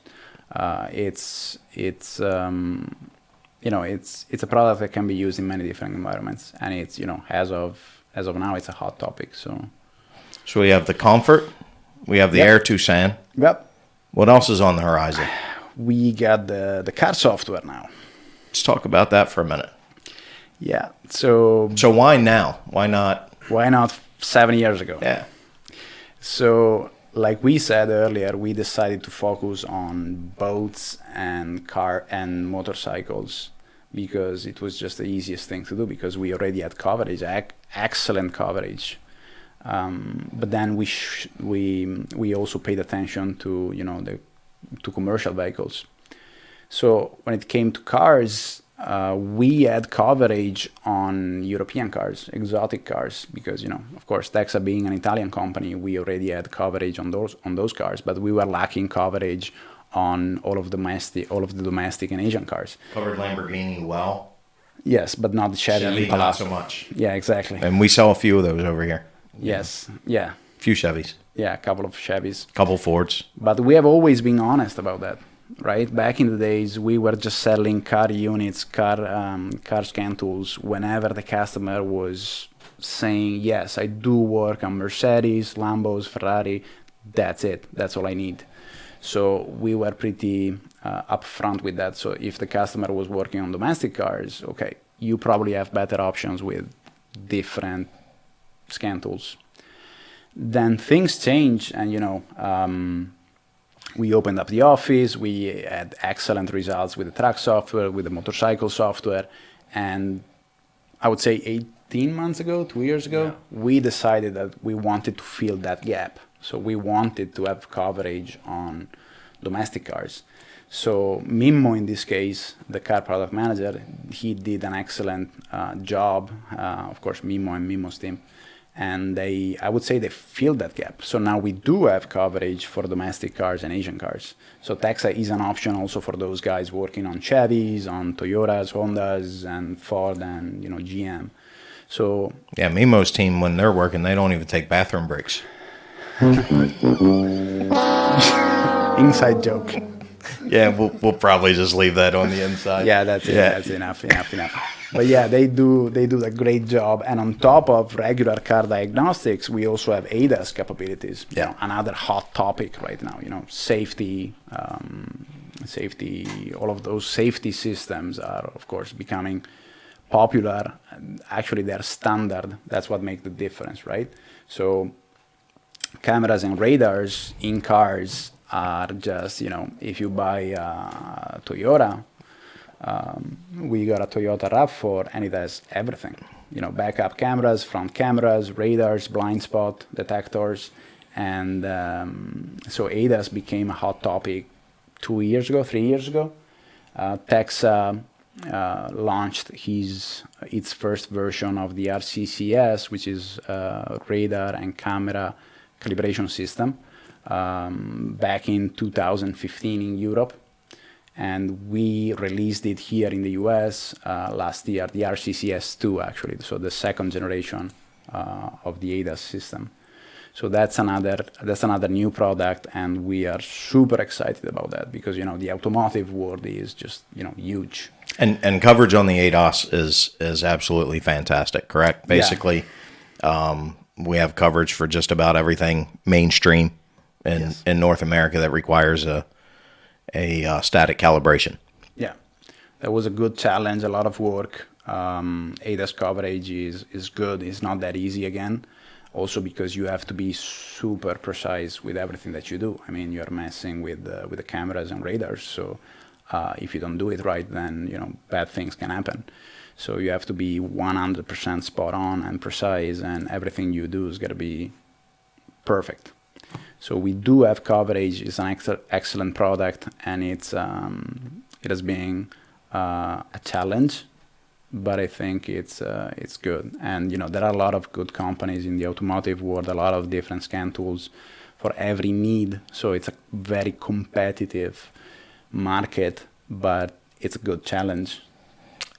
Speaker 3: It's a product that can be used in many different environments, and it's as of now it's a hot topic. So
Speaker 2: we have the Comfort, we have the R2SAN.
Speaker 3: Yep.
Speaker 2: What else is on the horizon?
Speaker 3: We got the car software now.
Speaker 2: Let's talk about that for a minute.
Speaker 3: Yeah. So
Speaker 2: why now? Why not?
Speaker 3: Why not 7 years ago?
Speaker 2: Yeah.
Speaker 3: So like we said earlier, we decided to focus on boats and car and motorcycles because it was just the easiest thing to do, because we already had coverage, excellent coverage. But then we also paid attention to to commercial vehicles. So when it came to cars, we had coverage on European cars, exotic cars, because of course, Texa being an Italian company, we already had coverage on those cars, but we were lacking coverage on all of the domestic and Asian cars.
Speaker 2: Covered Lamborghini well.
Speaker 3: Yes, but not Chevy,
Speaker 2: Chevy,
Speaker 3: Impala.
Speaker 2: not so much.
Speaker 3: Yeah, exactly.
Speaker 2: And we sell a few of those over here.
Speaker 3: Yes, yeah,
Speaker 2: Few Chevys,
Speaker 3: yeah, a couple of Chevys.
Speaker 2: couple Fords.
Speaker 3: But we have always been honest about that, right? Back in the days, we were just selling car units, car scan tools whenever the customer was saying, yes, I do work on Mercedes, Lambos, Ferrari. That's it. That's all I need. So we were pretty upfront with that. So if the customer was working on domestic cars, okay, you probably have better options with different scan tools. Then things change, and we opened up the office. We had excellent results with the truck software, with the motorcycle software, and I would say 18 months ago, 2 years ago, we decided that we wanted to fill that gap. So we wanted to have coverage on domestic cars. So Mimmo, in this case, the car product manager, he did an excellent job. Of course, Mimmo and Mimmo's team. And I would say they filled that gap. So now we do have coverage for domestic cars and Asian cars. So Texa is an option also for those guys working on Chevys, on Toyotas, Hondas, and Ford, and GM. So
Speaker 2: yeah, Mimo's team, when they're working, they don't even take bathroom breaks.
Speaker 3: Inside joke.
Speaker 2: Yeah, we'll probably just leave that on the inside.
Speaker 3: Yeah, that's it. That's enough. But yeah, they do a great job. And on top of regular car diagnostics, we also have ADAS capabilities.
Speaker 2: Yeah.
Speaker 3: Another hot topic right now. Safety, all of those safety systems are, of course, becoming popular. Actually, they're standard. That's what makes the difference, right? So cameras and radars in cars are just, if you buy a Toyota, we got a Toyota RAV4, and it has everything. Backup cameras, front cameras, radars, blind spot detectors. And so ADAS became a hot topic 3 years ago. Texa launched its first version of the RCCS, which is radar and camera calibration system, back in 2015 in Europe. And we released it here in the US last year, the RCCS2 actually, so the second generation of the ADAS system. So that's another new product, and we are super excited about that because the automotive world is just huge.
Speaker 2: And coverage on the ADAS is absolutely fantastic, correct? Basically, we have coverage for just about everything mainstream in North America that requires a static calibration.
Speaker 3: Yeah, that was a good challenge, a lot of work. ADAS coverage is good. It's not that easy again. Also because you have to be super precise with everything that you do. I mean, you're messing with the cameras and radars. So if you don't do it right, then bad things can happen. So you have to be 100% spot on and precise, and everything you do is going to be perfect. So we do have coverage. It's an excellent product, and it has been a challenge, but I think it's good. And there are a lot of good companies in the automotive world, a lot of different scan tools for every need. So it's a very competitive market, but it's a good challenge.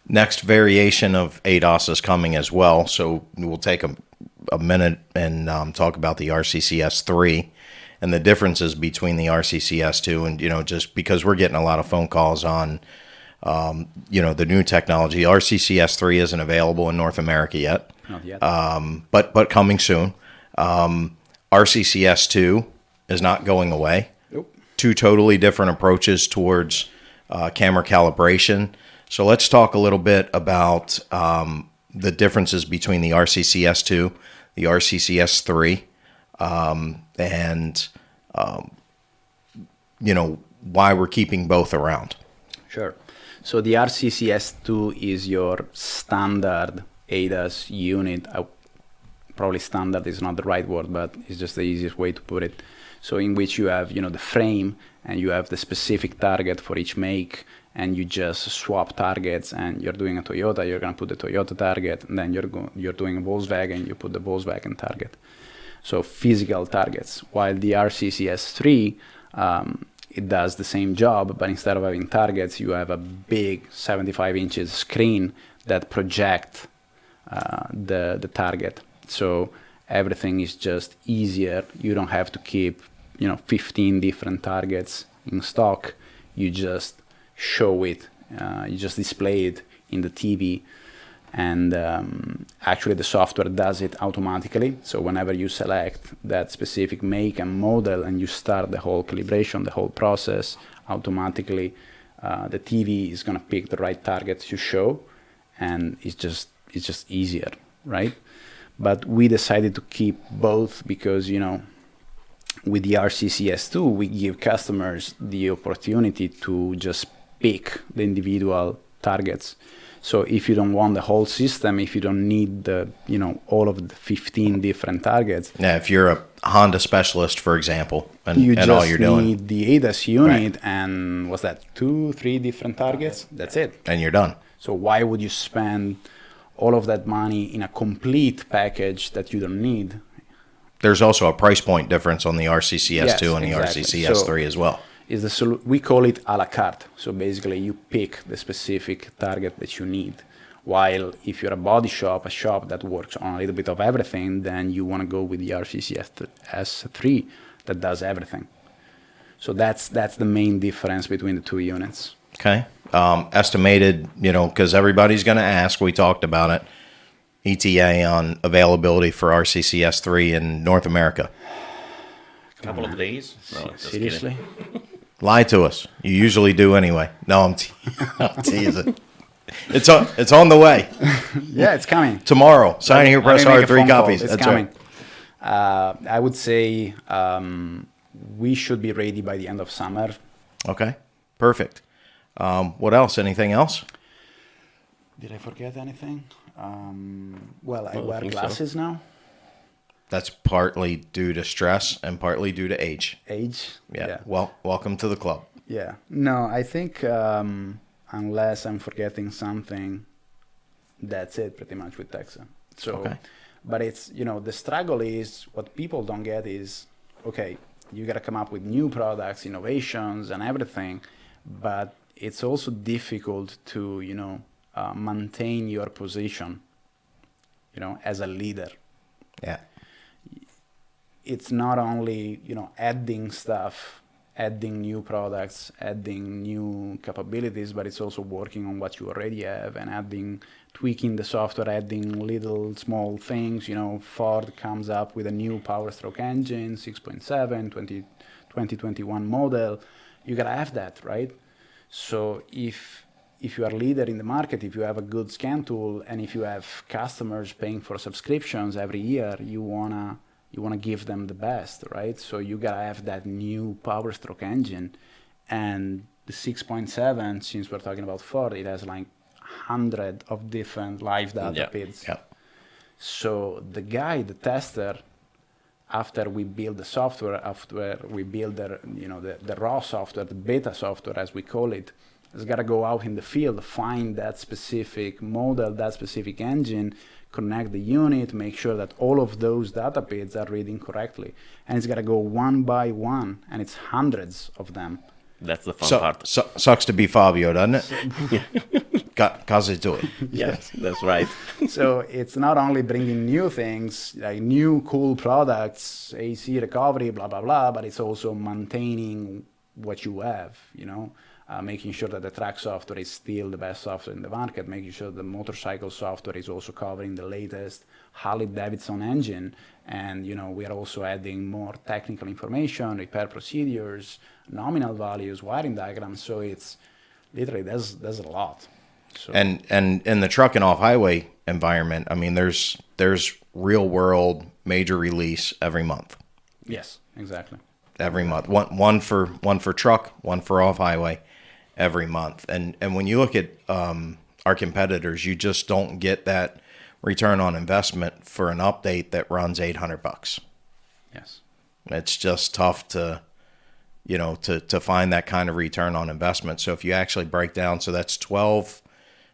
Speaker 2: Next variation of ADAS is coming as well. So we'll take a minute and talk about the RCCS3 and the differences between the RCCS2 and, just because we're getting a lot of phone calls on, the new technology. RCCS3 isn't available in North America yet.
Speaker 3: Not yet.
Speaker 2: But coming soon. RCCS2 is not going away.
Speaker 3: Nope.
Speaker 2: Two totally different approaches towards camera calibration. So let's talk a little bit about the differences between the RCCS2, the RCCS3, and why we're keeping both around.
Speaker 3: Sure. So the RCCS2 is your standard ADAS unit. Probably standard is not the right word, but it's just the easiest way to put it. So in which you have, the frame, and you have the specific target for each make, and you just swap targets. And you're doing a Toyota, you're going to put the Toyota target, and then you're doing a Volkswagen, you put the Volkswagen target. So physical targets. While the RCCS3, it does the same job, but instead of having targets, you have a big 75 inches screen that project the target. So everything is just easier. You don't have to keep 15 different targets in stock. You just show it, you just display it in the TV, and actually the software does it automatically. So whenever you select that specific make and model and you start the whole calibration, the whole process, automatically the TV is going to pick the right target to show, and it's just easier, right? But we decided to keep both because, with the RCCS2, we give customers the opportunity to just pick the individual targets. So if you don't want the whole system, if you don't need all of the 15 different targets.
Speaker 2: Yeah, if you're a Honda specialist, for example, and
Speaker 3: just
Speaker 2: all you're doing.
Speaker 3: need the ADAS unit,
Speaker 2: Right.
Speaker 3: and what's that, 2-3 different targets? That's it.
Speaker 2: And you're done.
Speaker 3: So why would you spend all of that money in a complete package that you don't need?
Speaker 2: There's also a price point difference on the RCCS2
Speaker 3: Yes,
Speaker 2: and the
Speaker 3: exactly.
Speaker 2: RCCS3 as well.
Speaker 3: We call it a la carte. So basically, you pick the specific target that you need. While if you're a body shop, a shop that works on a little bit of everything, then you want to go with the RCCS3 that does everything. So that's the main difference between the two units.
Speaker 2: Okay. Estimated, because everybody's going to ask, we talked about it, ETA on availability for RCCS3 in North America.
Speaker 4: Couple of days. No, just kidding.
Speaker 3: Seriously?
Speaker 2: Lie to us. You usually do anyway. No, I'm teasing. It's on the way.
Speaker 3: Yeah, it's coming.
Speaker 2: Tomorrow. Sign here,
Speaker 3: Let
Speaker 2: press
Speaker 3: me make
Speaker 2: hard,
Speaker 3: a
Speaker 2: 3
Speaker 3: phone call.
Speaker 2: copies.
Speaker 3: It's
Speaker 2: That's
Speaker 3: coming.
Speaker 2: right.
Speaker 3: I would say we should be ready by the end of summer.
Speaker 2: Okay. Perfect. What else? Anything else?
Speaker 3: Did I forget anything? Well, I
Speaker 4: don't
Speaker 3: wear
Speaker 4: think so.
Speaker 3: glasses now.
Speaker 2: That's partly due to stress and partly due to age.
Speaker 3: Age.
Speaker 2: Yeah. Well, welcome to the club.
Speaker 3: Yeah. No, I think unless I'm forgetting something, that's it pretty much with Texa. So,
Speaker 2: Okay.
Speaker 3: but it's, the struggle is what people don't get is, okay, you got to come up with new products, innovations and everything, but it's also difficult to, maintain your position, as a leader.
Speaker 2: Yeah.
Speaker 3: It's not only adding stuff, adding new products, adding new capabilities, but it's also working on what you already have and tweaking the software, adding little small things. Ford comes up with a new Power Stroke engine, 6.7, 2021 model. You gotta have that, right? So if you are a leader in the market, if you have a good scan tool, and if you have customers paying for subscriptions every year, you wanna give them the best, right? So you gotta have that new Power Stroke engine, and the 6.7, since we're talking about Ford, it has like 100 of different live data feeds.
Speaker 2: Yeah.
Speaker 3: So the tester, after we build the software, after we build the raw software, the beta software as we call it, has got to go out in the field, find that specific model, that specific engine, connect the unit, make sure that all of those data feeds are reading correctly. And it's got to go one by one, and it's hundreds of them.
Speaker 4: That's the fun part.
Speaker 2: Sucks to be Fabio, doesn't it? Cause do it.
Speaker 4: Yes, that's right.
Speaker 3: So it's not only bringing new things, like new cool products, AC recovery, blah, blah, blah, but it's also maintaining what you have, making sure that the track software is still the best software in the market, making sure the motorcycle software is also covering the latest Harley-Davidson engine. And, we are also adding more technical information, repair procedures, nominal values, wiring diagrams. So it's literally, there's a lot. So.
Speaker 2: And in the truck and off-highway environment, I mean, there's real-world major release every month.
Speaker 3: Yes, exactly.
Speaker 2: Every month, one for truck, one for off-highway, every month. And when you look at our competitors, you just don't get that return on investment for an update that runs $800.
Speaker 3: Yes,
Speaker 2: it's just tough to find that kind of return on investment. So if you actually break down, so that's 12.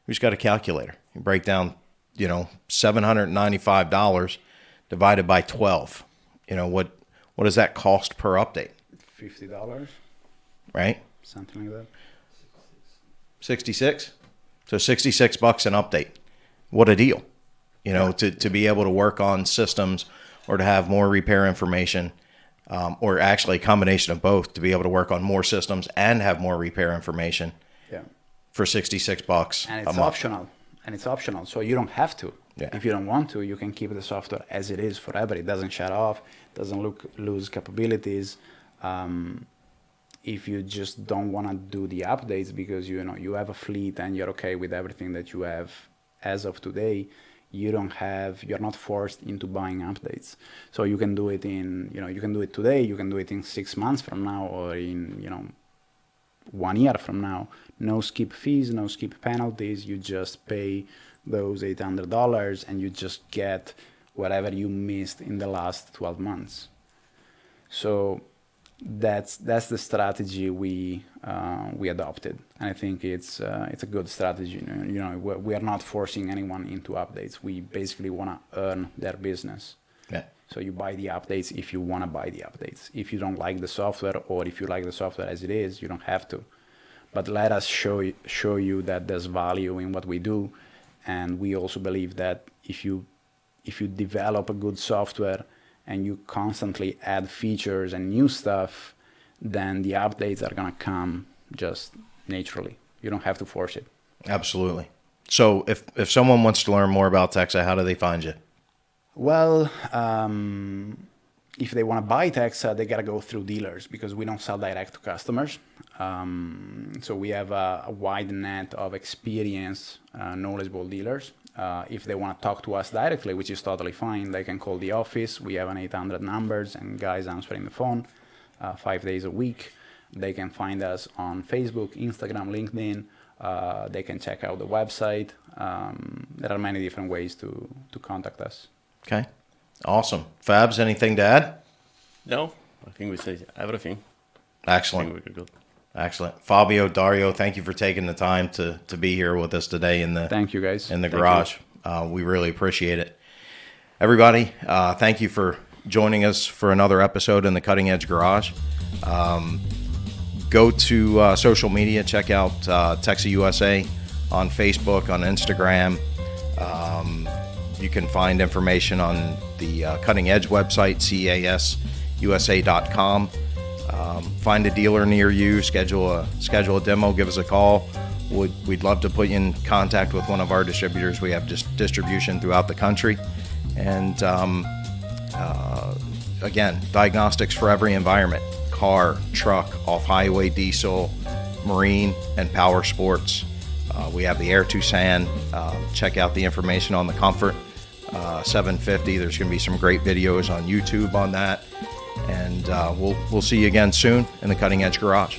Speaker 2: Who's got a calculator? You break down, $795 divided by 12. What does that cost per update?
Speaker 3: $50,
Speaker 2: Right?
Speaker 3: something like that.
Speaker 2: 66. So $66 an update. What a deal. To be able to work on systems or to have more repair information, or actually a combination of both, to be able to work on more systems and have more repair information.
Speaker 3: Yeah.
Speaker 2: For $66
Speaker 3: and
Speaker 2: a
Speaker 3: it's
Speaker 2: month.
Speaker 3: optional, so you don't have to.
Speaker 2: Yeah.
Speaker 3: If you don't want to, you can keep the software as it is forever. It doesn't shut off, doesn't lose capabilities. If you just don't want to do the updates because you have a fleet and you're okay with everything that you have as of today, you're not forced into buying updates. So you can do it you can do it today, you can do it in 6 months from now, or in 1 year from now. No skip fees, no skip penalties. You just pay those $800 and you just get whatever you missed in the last 12 months. So that's the strategy we adopted, and I think it's a good strategy. We are not forcing anyone into updates. We basically want to earn their business.
Speaker 2: Yeah.
Speaker 3: So you buy the updates if you want to buy the updates. If you don't like the software, or if you like the software as it is, you don't have to. But let us show you that there's value in what we do, and we also believe that if you develop a good software and you constantly add features and new stuff, then the updates are gonna come just naturally. You don't have to force it.
Speaker 2: Absolutely. So if someone wants to learn more about Texa, how do they find you?
Speaker 3: Well, if they want to buy Texa, they got to go through dealers, because we don't sell direct to customers. So we have a wide net of experienced, knowledgeable dealers. If they want to talk to us directly, which is totally fine, they can call the office. We have an 800 numbers and guys answering the phone 5 days a week. They can find us on Facebook, Instagram, LinkedIn. They can check out the website. There are many different ways to contact us.
Speaker 2: Okay. Awesome. Fabs, anything to add?
Speaker 4: No, I think we said everything.
Speaker 2: Excellent.
Speaker 4: I think we're good.
Speaker 2: Excellent. Fabio, Dario, thank you for taking the time to be here with us today in the
Speaker 3: Thank you, guys.
Speaker 2: in the garage. We really appreciate it. Everybody, thank you for joining us for another episode in the Cutting Edge Garage. Go to social media, check out Texa USA on Facebook, on Instagram. You can find information on the Cutting Edge website, CEASusa.com. Find a dealer near you, schedule a demo, give us a call. We'd love to put you in contact with one of our distributors. We have just distribution throughout the country. And again, diagnostics for every environment: car, truck, off-highway, diesel, marine, and power sports. We have the Air Tucson. Check out the information on the Comfort 750. There's going to be some great videos on YouTube on that. And we'll see you again soon in the Cutting Edge Garage.